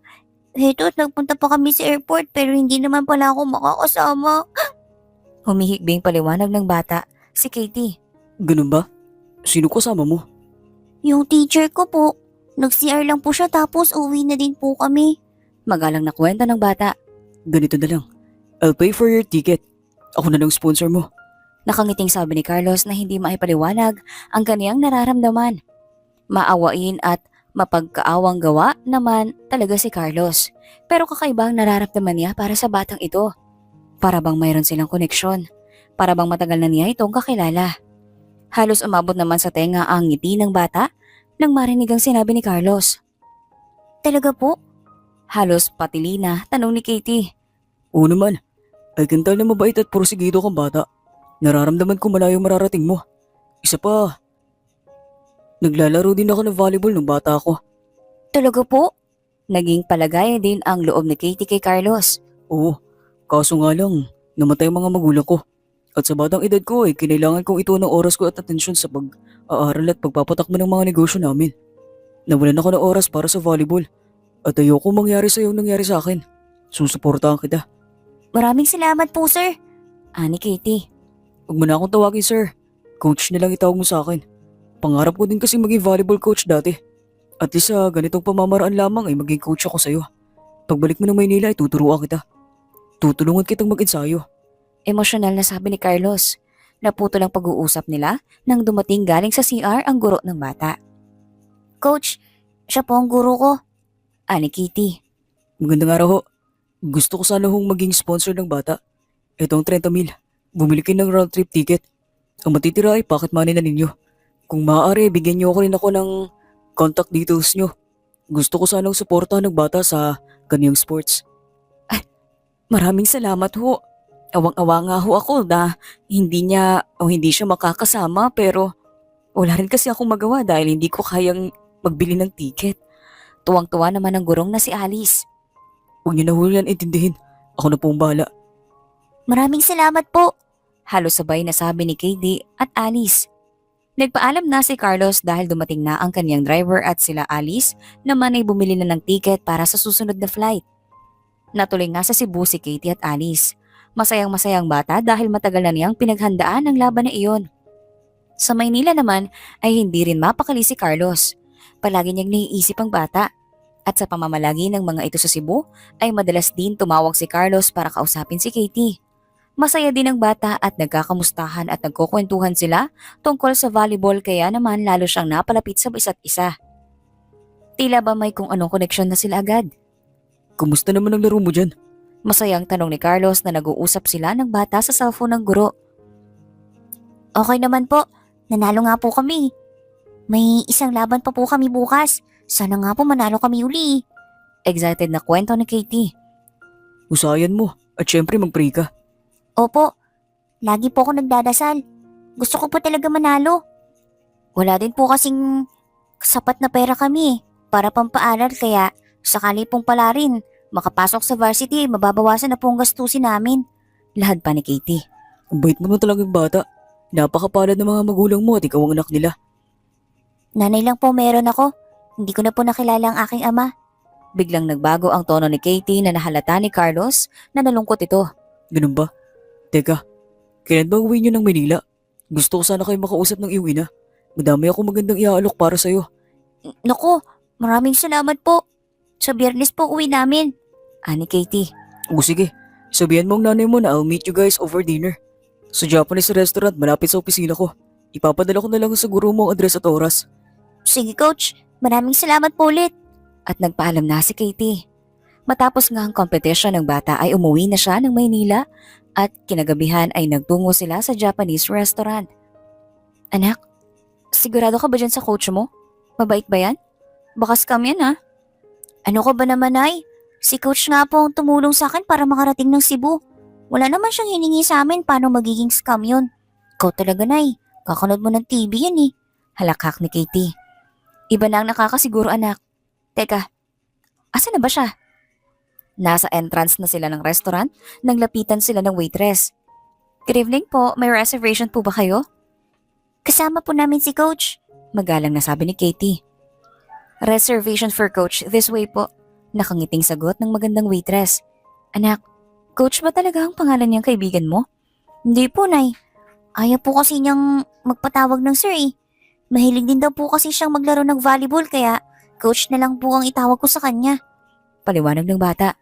heto at nagpunta pa kami sa airport pero hindi naman pala ako makakasama. Humihikbing paliwanag ng bata, si Katie. Ganun ba? Sino kasama mo? Yung teacher ko po, nag-CR lang po siya tapos uwi na din po kami. Magalang na kwenta ng bata. Ganito na lang. I'll pay for your ticket. Ako na lang sponsor mo. Nakangiting sabi ni Carlos na hindi maipaliwanag ang kaniyang nararamdaman. Maawain at mapagkaawang gawa naman talaga si Carlos. Pero kakaiba ang nararamdaman niya para sa batang ito. Para bang mayroon silang koneksyon. Para bang matagal na niya itong kakilala. Halos umabot naman sa tenga ang ngiti ng bata nang marinig ang sinabi ni Carlos. Talaga po? Halos patili na tanong ni Katie. Oo naman. I can tell na mabait at porsigido kang bata. Nararamdaman ko malayo mararating mo. Isa pa, naglalaro din ako ng volleyball nung bata ako. Talaga po? Naging palagay din ang loob ni Katie kay Carlos. Oo, kaso nga lang, namatay ang mga magulang ko. At sa batang edad ko ay kinailangan kong ito ng oras ko at atensyon sa pag-aaral at pagpapatakbo ng mga negosyo namin. Nawalan ako ng oras para sa volleyball at ayoko mangyari sa yung nangyari sa akin. Susuportahan kita. Maraming salamat po, sir. Ani Katie. Huwag mo na akong tawagin sir. Coach na lang itawag mo sa akin. Pangarap ko din kasi maging volleyball coach dati. At least sa ganitong pamamaraan lamang ay maging coach ako sa'yo. Pagbalik mo ng Maynila ay tuturuan kita. Tutulungan kitang mag-ensayo. Emosyonal na sabi ni Carlos. Naputol ang pag-uusap nila nang dumating galing sa CR ang guro ng bata. Coach, siya po ang guro ko. Ani Katie. Magandang araw ho. Gusto ko sana hong maging sponsor ng bata. Ito ang 30,000. Bumili kayo ng round trip ticket. Ang matitira ay pocket money na ninyo. Kung maaari, bigyan niyo ako rin ako ng contact details niyo. Gusto ko sanang suportahan ng bata sa kaniyang sports. Maraming salamat ho. Awang-awa nga ho ako na hindi siya makakasama pero wala rin kasi akong magawa dahil hindi ko kayang magbili ng ticket. Tuwang-tuwa naman ang gurong na si Alice. Huwag niyo na ho yan intindihin. Ako na po ang bahala. Maraming salamat po. Halos sabay na sabi ni Katie at Alice. Nagpaalam na si Carlos dahil dumating na ang kanyang driver at sila Alice naman ay bumili na ng ticket para sa susunod na flight. Natuloy nga sa Cebu si Katie at Alice. Masayang-masayang bata dahil matagal na niyang pinaghandaan ang laban na iyon. Sa Maynila naman ay hindi rin mapakali si Carlos. Palagi niyang naiisip ang bata. At sa pamamalagi ng mga ito sa Cebu ay madalas din tumawag si Carlos para kausapin si Katie. Masaya din ang bata at nagkakamustahan at nagkukwentuhan sila tungkol sa volleyball kaya naman lalo siyang napalapit sa isa't isa. Tila ba may kung anong koneksyon na sila agad? Kumusta naman ang laro mo dyan? Masayang tanong ni Carlos na nag-uusap sila ng bata sa cellphone ng guro. Okay naman po. Nanalo nga po kami. May isang laban pa po kami bukas. Sana nga po manalo kami uli. Excited na kwento ni Katie. Usayan mo at syempre mag-pray ka. Opo. Lagi po ako nagdadasal. Gusto ko po talaga manalo. Wala din po kasing sapat na pera kami para pampaaral kaya sakali pong pala rin makapasok sa varsity mababawasan na po ang gastusin namin. Lahad pa ni Katie. Ang bait mo naman talagang bata. Napakapalad ng mga magulang mo at ikaw ang anak nila. Nanay lang po meron ako. Hindi ko na po nakilala ang aking ama. Biglang nagbago ang tono ni Katie na nahalata ni Carlos na nalungkot ito. Ganun ba? Teka, kailan ba uwi niyo ng Manila? Gusto ko sana kayo makausap ng iyong ina. Madami ako magandang iaalok para sa'yo. Naku, maraming salamat po. Sa Biyernes po uwi namin. Ani Katie. O sige, sabihan mo ang nanay mo na I'll meet you guys over dinner. Sa Japanese restaurant malapit sa opisina ko. Ipapadala ko na lang sa guro mo ang address at oras. Sige coach, maraming salamat po ulit. At nagpaalam na si Katie. Matapos nga ang competition ng bata ay umuwi na siya ng Maynila at kinagabihan ay nagtungo sila sa Japanese restaurant. Anak, sigurado ka ba dyan sa coach mo? Mabait ba yan? Baka scam yan ha? Ano ko ba naman ay? Si coach nga po ang tumulong sa akin para makarating ng Cebu. Wala naman siyang hiningi sa amin paano magiging scam yun. Ikaw talaga nay, kakanood mo ng TV yan eh. Halakak ni Katie. Iba na ang nakakasiguro anak. Teka, asa na ba siya? Nasa entrance na sila ng restaurant nang lapitan sila ng waitress. Good evening po, may reservation po ba kayo? Kasama po namin si coach. Magalang na sabi ni Katie. Reservation for coach, this way po. Nakangiting sagot ng magandang waitress. Anak, coach ba talaga ang pangalan niyang kaibigan mo? Hindi po nay. Ayaw po kasi niyang magpatawag ng sir eh. Mahilig din daw po kasi siyang maglaro ng volleyball kaya coach na lang po ang itawag ko sa kanya. Paliwanag ng bata.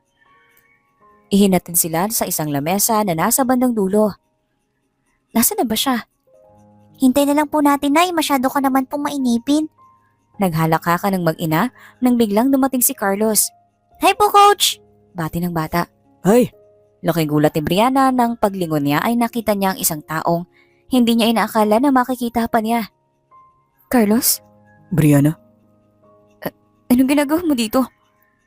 Ihinatid sila sa isang lamesa na nasa bandang dulo. Nasaan na ba siya? Hintay na lang po natin nay, masyado ka naman pong mainipin. Naghalaka ka ng mag-ina nang biglang dumating si Carlos. Hi po coach! Bati ng bata. Hi! Laking gulat ni Brianna nang paglingon niya ay nakita niya ang isang taong hindi niya inaakala na makikita pa niya. Carlos? Brianna? Anong ginagawa mo dito?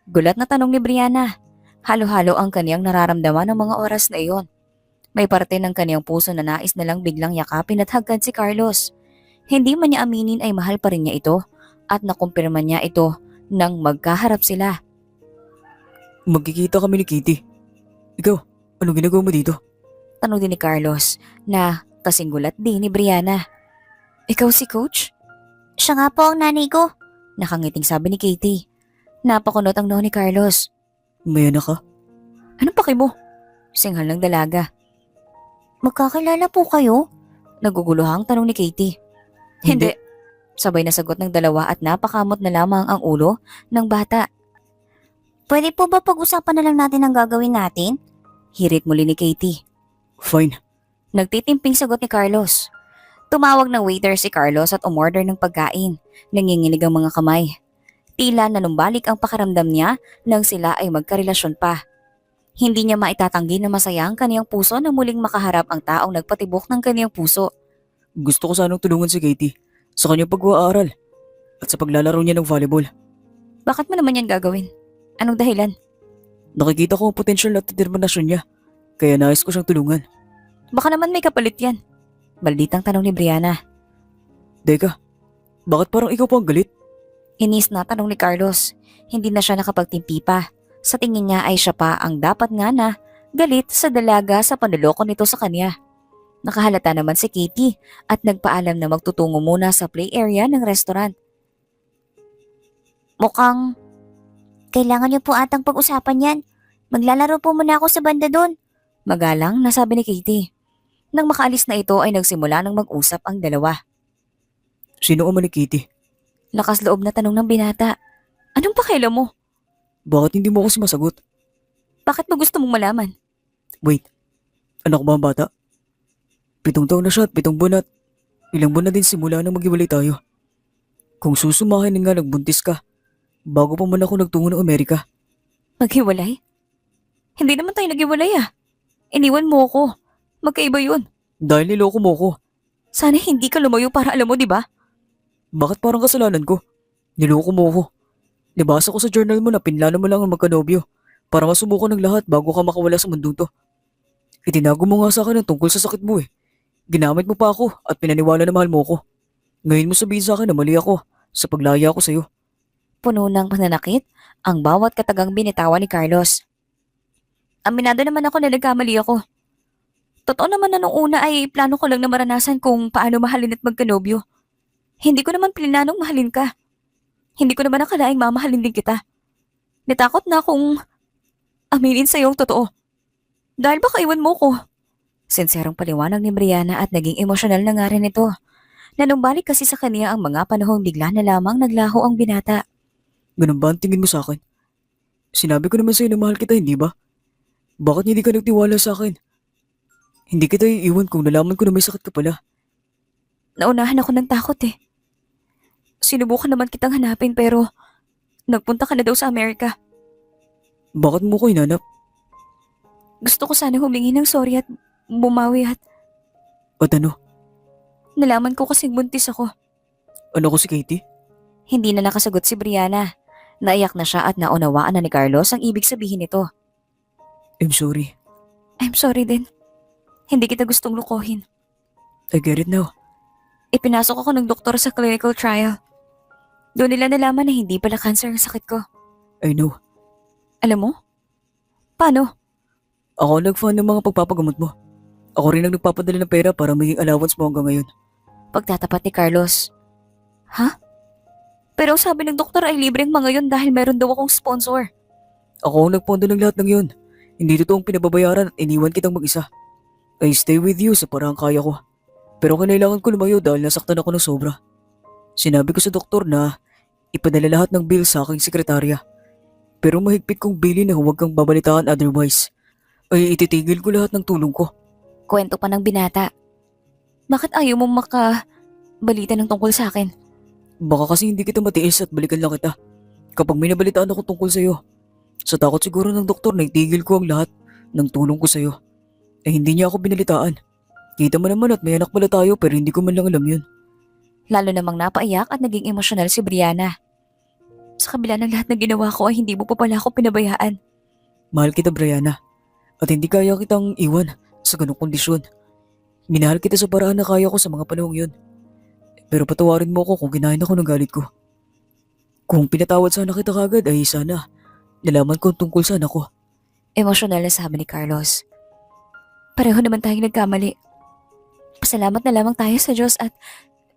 Gulat na tanong ni Brianna. Halo-halo ang kaniyang nararamdaman ng mga oras na iyon. May parte ng kaniyang puso na nais na lang biglang yakapin at hagkan si Carlos. Hindi man niya aminin ay mahal pa rin niya ito at nakumpirma niya ito nang magkaharap sila. Magkikita kami ni Kitty. Ikaw, anong ginagawa mo dito? Tanong din ni Carlos na kasing gulat din ni Brianna. Ikaw si Coach? Siya nga po ang nanay ko. Nakangiting sabi ni Katie. Napakunot ang noo ni Carlos. May anak ka? Anong paki mo? Singhal ng dalaga. Magkakilala po kayo? Naguguluhang tanong ni Katie. Hindi. Sabay na sagot ng dalawa at napakamot na lamang ang ulo ng bata. Pwede po ba pag-usapan na lang natin ang gagawin natin? Hirit muli ni Katie. Fine. Nagtitimping sagot ni Carlos. Tumawag ng waiter si Carlos at umorder ng pagkain. Nanginginig ang mga kamay. Tila nanumbalik ang pakiramdam niya nang sila ay magkarelasyon pa. Hindi niya maitatanggi na masaya ang kaniyang puso na muling makaharap ang taong nagpatibok ng kaniyang puso. Gusto ko sanang tulungan si Katie sa kanyang pag-aaral at sa paglalaro niya ng volleyball. Bakit mo naman yan gagawin? Anong dahilan? Nakikita ko ang potensyal na determinasyon niya, kaya nais ko siyang tulungan. Baka naman may kapalit yan. Balditang tanong ni Brianna. Teka, bakit parang ikaw pa ang galit? Inis na tanong ni Carlos. Hindi na siya nakapagtimpi pa. Sa tingin niya ay siya pa ang dapat nga na galit sa dalaga sa panloloko nito sa kanya. Nakahalata naman si Katie at nagpaalam na magtutungo muna sa play area ng restaurant. Mukhang kailangan niyo po atang pag-usapan yan. Maglalaro po muna ako sa banda doon. Magalang na sabi ni Katie. Nang makaalis na ito ay nagsimula ng mag-usap ang dalawa. Sino ka man ni Katie? Lakas loob na tanong ng binata. Anong pakialam mo? Bakit hindi mo ako sumasagot? Bakit ba gusto mong malaman? Wait, anak ba ang bata? 7 taon na siya at 7 buwan at ilang buwan na din simula nang maghiwalay tayo. Kung susumahin nga nagbuntis ka, bago pa man ako nagtungo ng Amerika. Maghiwalay? Hindi naman tayo naghiwalay ah. Iniwan mo ako. Magkaiba yun. Dahil niloko mo ko, Sana hindi ka lumayo para alam mo, di ba? bakit parang kasalanan ko? Niloko mo ko. Nabasa ko sa journal mo na pinlano mo lang ang magkanobyo para masubukan ng lahat bago ka makawala sa mundo to. Itinago mo nga sa akin ang tungkol sa sakit mo eh. Ginamit mo pa ako at pinaniwala na mahal mo ko. Ngayon mo sabihin sa akin na mali ako sa paglaya ko sa'yo. Puno ng pananakit ang bawat katagang binitawan ni Carlos. Aminado naman ako na nagkamali ako. Totoo naman na nung una ay plano ko lang na maranasan kung paano mahalin at magkanobyo. Hindi ko naman plinanong mahalin ka. Hindi ko naman nakalaing mamahalin din kita. Natakot na akong aminin sa'yo ang totoo. Dahil baka iwan mo ko. Sinserong paliwanag ni Brianna at naging emosyonal na nga rin ito. Nanumbalik kasi sa kanya ang mga panahong bigla na lamang naglaho ang binata. Ganun ba ang tingin mo sa akin? Sinabi ko naman sa'yo na mahal kita, hindi ba? Bakit hindi ka nagtiwala sa akin? Hindi kita iiwan kung nalaman ko na may sakit ka pala. Naunahan ako ng takot eh. Sinubukan naman kitang hanapin pero nagpunta ka na daw sa Amerika. Bakit mo ko hinanap? Gusto ko sana humingi ng sorry at bumawi at At ano? nalaman ko kasing buntis ako. Ano ko si Katie? Hindi na nakasagot si Brianna. Naiyak na siya at naunawaan na ni Carlos ang ibig sabihin nito. I'm sorry. I'm sorry din. Hindi kita gustong lukohin. I get it now. Ipinasok ako ng doktor sa clinical trial. Doon nila nalaman na hindi pala cancer ang sakit ko. I know. Alam mo? Paano? Ako ang nag-fund ng mga pagpapagamot mo. Ako rin ang nagpapadala ng pera para maging allowance mo hanggang ngayon. Pagtatapat ni Carlos. Ha? Pero sabi ng doktor ay libreng mga yun dahil meron daw akong sponsor. Ako ang nagpondo ng lahat ng yun. Hindi totoong pinababayaran at iniwan kitang mag-isa. I stay with you sa parang kaya ko. Pero kailangan ko lumayo dahil nasaktan ako ng sobra. Sinabi ko sa doktor na ipadala lahat ng bill sa aking sekretarya. Pero mahigpit kong bilin na huwag kang babalitaan otherwise. Ay ititigil ko lahat ng tulong ko. Kwento pa ng binata. Bakit ayaw mo makabalita ng tungkol sa akin? Baka kasi hindi kita matiis at balikan lang kita. Kapag may nabalitaan ako tungkol sa'yo. Sa takot siguro ng doktor na itigil ko ang lahat ng tulong ko sa'yo. Eh hindi niya ako binalitaan. Kita mo naman at may anak pala tayo pero hindi ko man lang alam yun. Lalo namang napaiyak at naging emosyonal si Brianna. Sa kabila ng lahat na ginawa ko ay hindi mo pa pala ako pinabayaan. Mahal kita, Brianna. At hindi kaya kitang iwan sa ganong kondisyon. Minahal kita sa paraan na kaya ko sa mga panahong yun. Pero patawarin mo ako kung kinain ako ng galit ko. Kung pinatawad sana kita kagad ay sana nalaman ko ang tungkol sa anak ko. Emosyonal na sabi ni Carlos. Pareho naman tayong nagkamali. Pasalamat na lamang tayo sa Diyos at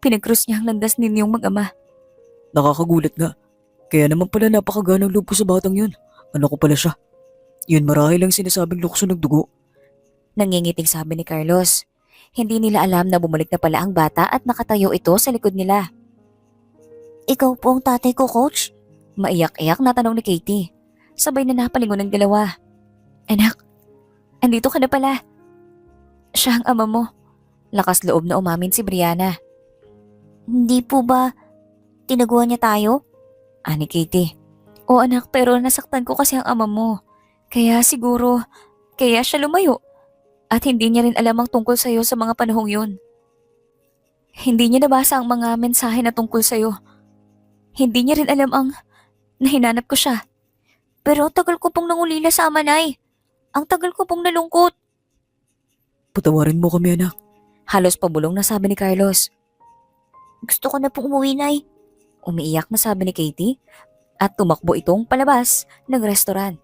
pinag-cross niya ang landas ninyong mag-ama. Nakakagulat nga. Kaya naman pala napakaganang loob ko sa batang yun. Ano ko pala siya? Yun marahil lang sinasabing lukso ng dugo. Nangingiting sabi ni Carlos. Hindi nila alam na bumalik na pala ang bata at nakatayo ito sa likod nila. Ikaw po ang tatay ko, Coach? Maiyak-iyak na tanong ni Katie. Sabay na napalingon ng dalawa. Anak, andito ka na pala. Siya ang ama mo. Lakas loob na umamin si Brianna. Hindi po ba tinaguan niya tayo? Ani Katie. O anak, pero nasaktan ko kasi ang ama mo. Kaya siya lumayo. At hindi niya rin alam ang tungkol sa'yo sa mga panahong yun. Hindi niya nabasa ang mga mensahe na tungkol sa'yo. Hindi niya rin alam ang nahinanap ko siya. Pero tagal ko pong nangulila sa ama, Nay. Ang tagal ko pong nalungkot. Patawarin mo kami, anak. Halos pabulong na sabi ni Carlos. Gusto ko na pong umuwi, Nay. Umiiyak na sabi ni Katie at tumakbo itong palabas ng restaurant.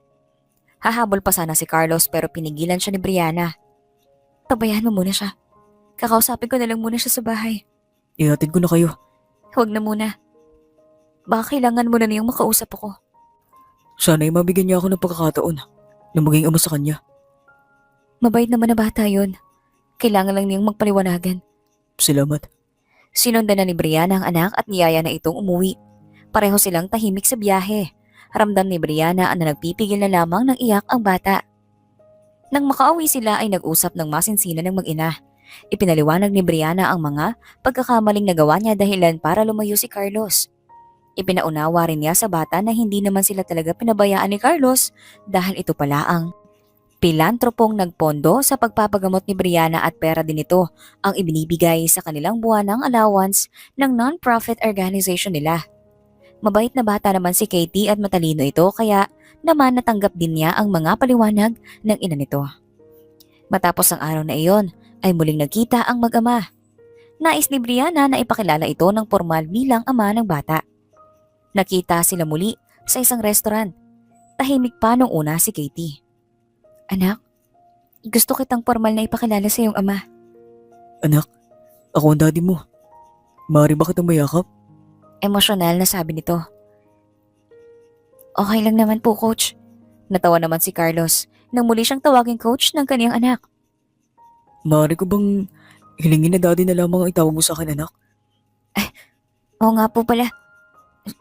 Hahabol pa sana si Carlos pero pinigilan siya ni Brianna. Tabayan mo muna siya. Kakausapin ko na lang muna siya sa bahay. Ihatid ko na kayo. Huwag na muna. Baka kailangan mo na niyang makausap ako. Sana ay mabigyan niya ako ng pagkakataon na maging ama sa kanya. Mabait naman na bata yun. Kailangan lang niyang magpaliwanagan. Salamat. Sinundan na ni Brianna ang anak at niyaya na itong umuwi. Pareho silang tahimik sa biyahe. Ramdam ni Brianna na nagpipigil na lamang ng iyak ang bata. Nang makauwi sila ay nag-usap ng masinsinan ng mag-ina. Ipinaliwanag ni Brianna ang mga pagkakamaling nagawa niya dahilan para lumayo si Carlos. Ipinaunawa rin niya sa bata na hindi naman sila talaga pinabayaan ni Carlos dahil ito pala ang pilantropong nagpondo sa pagpapagamot ni Brianna at pera din ito ang ibinibigay sa kanilang buwanang allowance ng non-profit organization nila. Mabait na bata naman si Katie at matalino ito kaya naman natanggap din niya ang mga paliwanag ng ina nito. Matapos ang araw na iyon ay muling nagkita ang mag-ama. Nais ni Brianna na ipakilala ito ng formal bilang ama ng bata. Nakita sila muli sa isang restaurant. Tahimik pa nung una si Katie. Anak, gusto kitang formal na ipakilala sa iyong ama. Anak, ako ang daddy mo. Maaari ba kitang mayakap? Emosyonal na sabi nito. Okay lang naman po, Coach. Natawa naman si Carlos nang muli siyang tawaging coach ng kaniyang anak. Maaari ko bang hilingin na daddy na lamang ang itawag mo sa akin, anak? Oo nga po pala.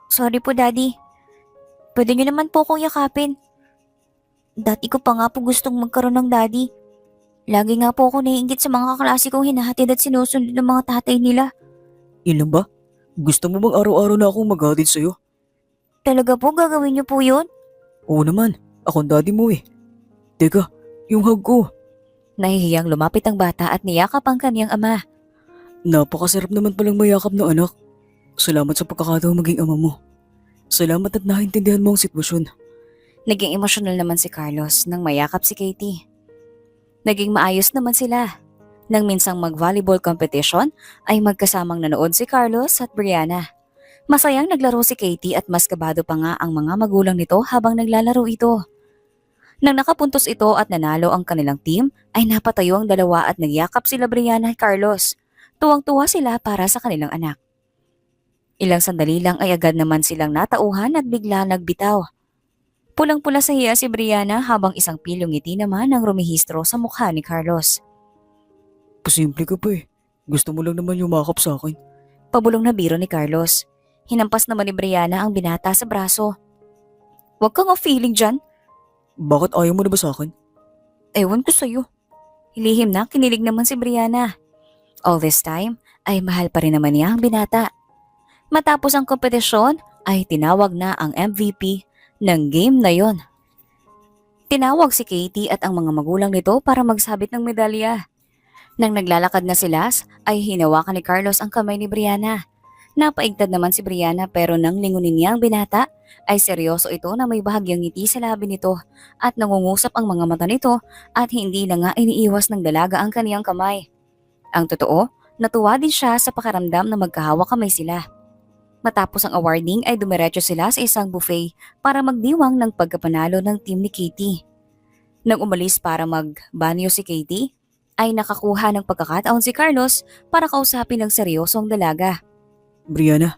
Sorry po, Daddy. Pwede niyo naman po akong yakapin. Dati ko pa nga po gustong magkaroon ng daddy. Lagi nga po ako naiinggit sa mga kaklase kong hinahatid at sinusunod ng mga tatay nila. Ilan ba? Gusto mo bang araw-araw na akong maghatid sa'yo? Talaga po gagawin niyo po yun? Oo naman, ako ang daddy mo eh. Teka, yung hug ko. Nahihiyang lumapit ang bata at niyakap ang kaniyang ama. Napakasarap naman palang mayakap ng anak. Salamat sa pagkakataong maging ama mo. Salamat at naintindihan mo ang sitwasyon. Naging emosyonal naman si Carlos nang mayakap si Katie. Naging maayos naman sila. Nang minsang mag-volleyball competition ay magkasamang nanood si Carlos at Brianna. Masayang naglaro si Katie at mas kabado pa nga ang mga magulang nito habang naglalaro ito. Nang nakapuntos ito at nanalo ang kanilang team ay napatayo ang dalawa at nagyakap sila Brianna at Carlos. Tuwang-tuwa sila para sa kanilang anak. Ilang sandali lang ay agad naman silang natauhan at bigla nagbitaw. Pulang-pula sa hiya si Brianna habang isang pilyong ngiti naman ang rumihistro sa mukha ni Carlos. Pasimple ka pa eh. Gusto mo lang naman yumakap sa akin. Pabulong na biro ni Carlos. Hinampas naman ni Brianna ang binata sa braso. Huwag kang feeling dyan. Bakit ayaw mo na ba sa akin? Ewan ko sa'yo. Hilihim na kinilig naman si Brianna. All this time ay mahal pa rin naman niya ang binata. Matapos ang kompetisyon ay tinawag na ang MVP ng game na yon. Tinawag si Katie at ang mga magulang nito para magsabit ng medalya. Nang naglalakad na sila ay hinawakan ni Carlos ang kamay ni Brianna. Napaigtad naman si Brianna pero nang lingunin niya ang binata ay seryoso ito na may bahagyang ngiti sa labi nito at nangungusap ang mga mata nito at hindi na nga iniiwas ng dalaga ang kaniyang kamay. Ang totoo, natuwa din siya sa pakaramdam na magkahawak kamay sila. Matapos ang awarding ay dumiretso sila sa isang buffet para magdiwang ng pagkapanalo ng team ni Katie. Nang umalis para magbanyo si Katie, ay nakakuha ng pagkakataon si Carlos para kausapin ng seryoso ang dalaga. Brianna,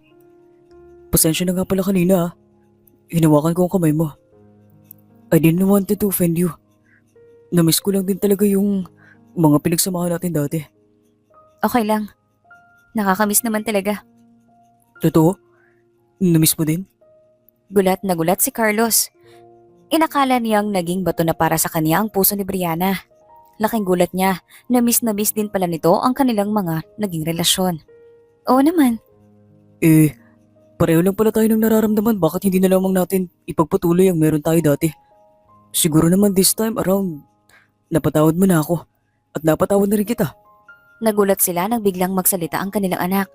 pasensya na nga pala kanina ah. Hinawakan ko ang kamay mo. I didn't want to offend you. Namiss ko lang din talaga yung mga pinagsamahan natin dati. Okay lang. Nakakamiss naman talaga. Totoo? Namiss mo din? Gulat na gulat si Carlos. Inakala niyang naging bato na para sa kanya ang puso ni Brianna. Laking gulat niya na miss din pala nito ang kanilang mga naging relasyon. Oo naman. Pareho lang pala tayo ng nararamdaman, bakit hindi na lamang natin ipagpatuloy ang meron tayo dati? Siguro naman this time around, napatawad mo na ako at napatawad na rin kita. Nagulat sila nang biglang magsalita ang kanilang anak.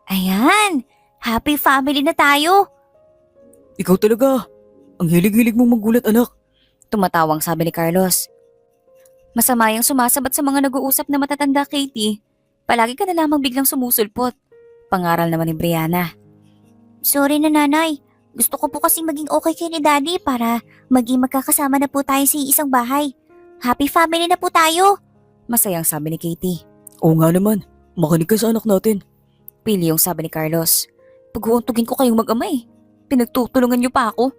Ayan! Happy family na tayo! Ikaw talaga, ang hilig-hilig mong magulat anak. Tumatawang sabi ni Carlos. Masama yung sumasabat sa mga nag-uusap na matatanda, Katie. Palagi ka na lamang biglang sumusulpot. Pangaral naman ni Brianna. Sorry na nanay. Gusto ko po kasing maging okay kayo ni daddy para maging magkakasama na po tayo sa isang bahay. Happy family na po tayo! Masayang sabi ni Katie. Oo nga naman, makinig ka sa anak natin. Pili yung sabi ni Carlos. Pag-uuntugin ko kayong mag-ama eh. Pinagtutulungan niyo pa ako.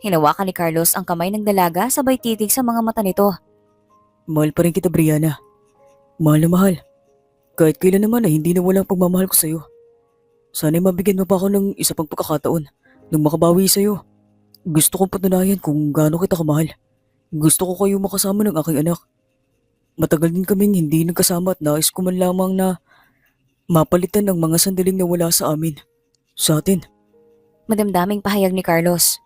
Hinawakan ni Carlos ang kamay ng dalaga sabay titig sa mga mata nito. Mahal pa rin kita Brianna. Mahal na mahal. Kahit kailan naman ay hindi na walang pagmamahal ko sa'yo. Sana'y mabigyan mo pa ako ng isa pang pagkakataon nang makabawi sa'yo. Gusto kong patunayan kung gaano kita kamahal. Gusto ko kayo makasama ng aking anak. Matagal din kaming hindi nagkasama at nais ko man lamang na mapalitan ang mga sandaling nawala sa amin. Sa atin. Madamdaming pahayag ni Carlos.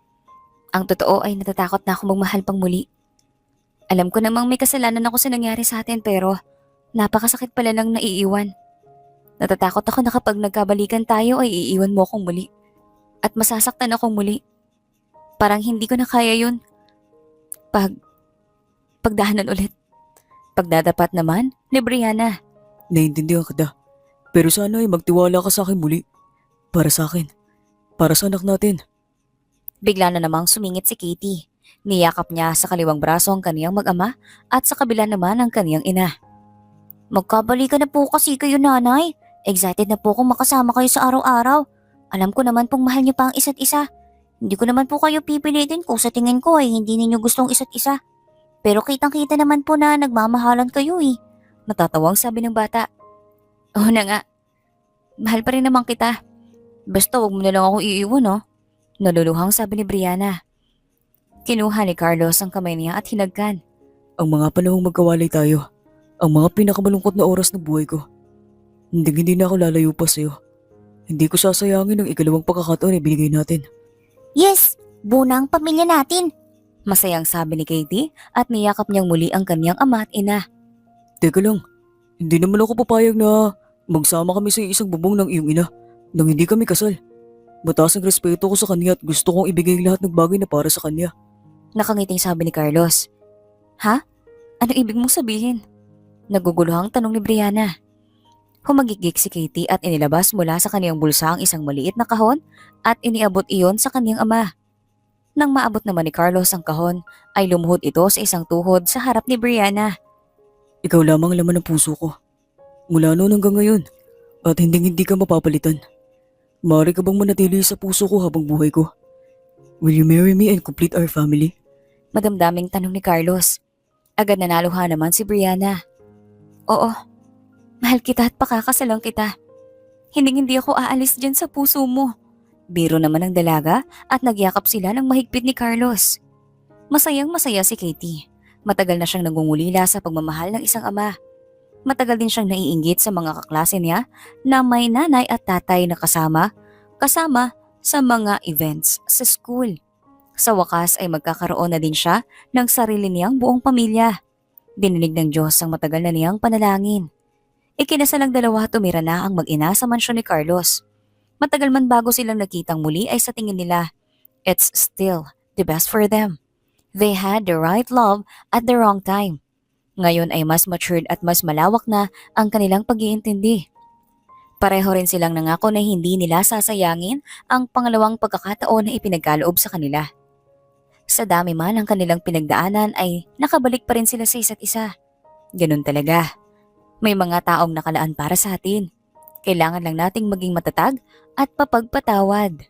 Ang totoo ay natatakot na ako magmahal pang muli. Alam ko namang may kasalanan ako sa nangyari sa atin pero napakasakit pala ng naiiwan. Natatakot ako na kapag nagkabalikan tayo ay iiwan mo akong muli. At masasaktan akong muli. Parang hindi ko na kaya yun. Pagdahanan ulit. Pagdadapat naman ni Brianna. Naiintindihan kita. Pero sana ay magtiwala ka sa akin muli. Para sa akin. Para sa anak natin. Bigla na namang sumingit si Katie. Niyakap niya sa kaliwang braso ang kaniyang mag-ama at sa kabila naman ang kaniyang ina. Magkabalikan na po kasi kayo nanay. Excited na po akong makasama kayo sa araw-araw. Alam ko naman pong mahal niyo pa ang isa't isa. Hindi ko naman po kayo pipilitin kung sa tingin ko ay hindi ninyo gustong isa't isa. Pero kitang-kita naman po na nagmamahalan kayo eh. Natatawang sabi ng bata. Oo na nga. Mahal pa rin naman kita. Basta wag mo na lang ako iiwan oh. Naluluhang sabi ni Brianna. Kinuha ni Carlos ang kamay niya at hinagkan. Ang mga panahong magkawalay tayo. Ang mga pinakamalungkot na oras ng buhay ko. Hindi na ako lalayo pa sa'yo. Hindi ko sasayangin ang ikalawang pagkakataon na binigay natin. Yes! Buo na ang pamilya natin! Masayang sabi ni Katie at niyakap niyang muli ang kanyang ama at ina. Teka lang, hindi naman ako papayag na magsama kami sa isang bubong ng iyong ina nang hindi kami kasal. Mataas ang respeto ko sa kanya at gusto kong ibigay lahat ng bagay na para sa kanya. Nakangiting sabi ni Carlos. Ha? Anong ibig mong sabihin? Naguguluhang tanong ni Brianna. Humagigik si Katie at inilabas mula sa kaniyang bulsa ang isang maliit na kahon at iniabot iyon sa kaniyang ama. Nang maabot naman ni Carlos ang kahon, ay lumuhod ito sa isang tuhod sa harap ni Brianna. Ikaw lamang ang laman ng puso ko. Mula noon hanggang ngayon at hindi ka mapapalitan. Maaari ka bang manatili sa puso ko habang buhay ko? Will you marry me and complete our family? Madamdaming tanong ni Carlos. Agad nanaluhan naman si Brianna. Oo, mahal kita at pakakasalang kita. Hindi ako aalis dyan sa puso mo. Biro naman ng dalaga at nagyakap sila ng mahigpit ni Carlos. Masayang masaya si Katie. Matagal na siyang nangungulila sa pagmamahal ng isang ama. Matagal din siyang naiinggit sa mga kaklase niya na may nanay at tatay na kasama sa mga events sa school. Sa wakas ay magkakaroon na din siya ng sarili niyang buong pamilya. Dininig ng Diyos ang matagal na niyang panalangin. Ikinasal ang dalawa at tumira na ang mag-ina sa mansyon ni Carlos. Matagal man bago silang nakitang muli ay sa tingin nila, it's still the best for them. They had the right love at the wrong time. Ngayon ay mas matured at mas malawak na ang kanilang pag-iintindi. Pareho rin silang nangako na hindi nila sasayangin ang pangalawang pagkakataon na ipinagkaloob sa kanila. Sa dami man ang kanilang pinagdaanan ay nakabalik pa rin sila sa isa't isa. Ganun talaga. May mga taong nakalaan para sa atin. Kailangan lang nating maging matatag at papagpatawad.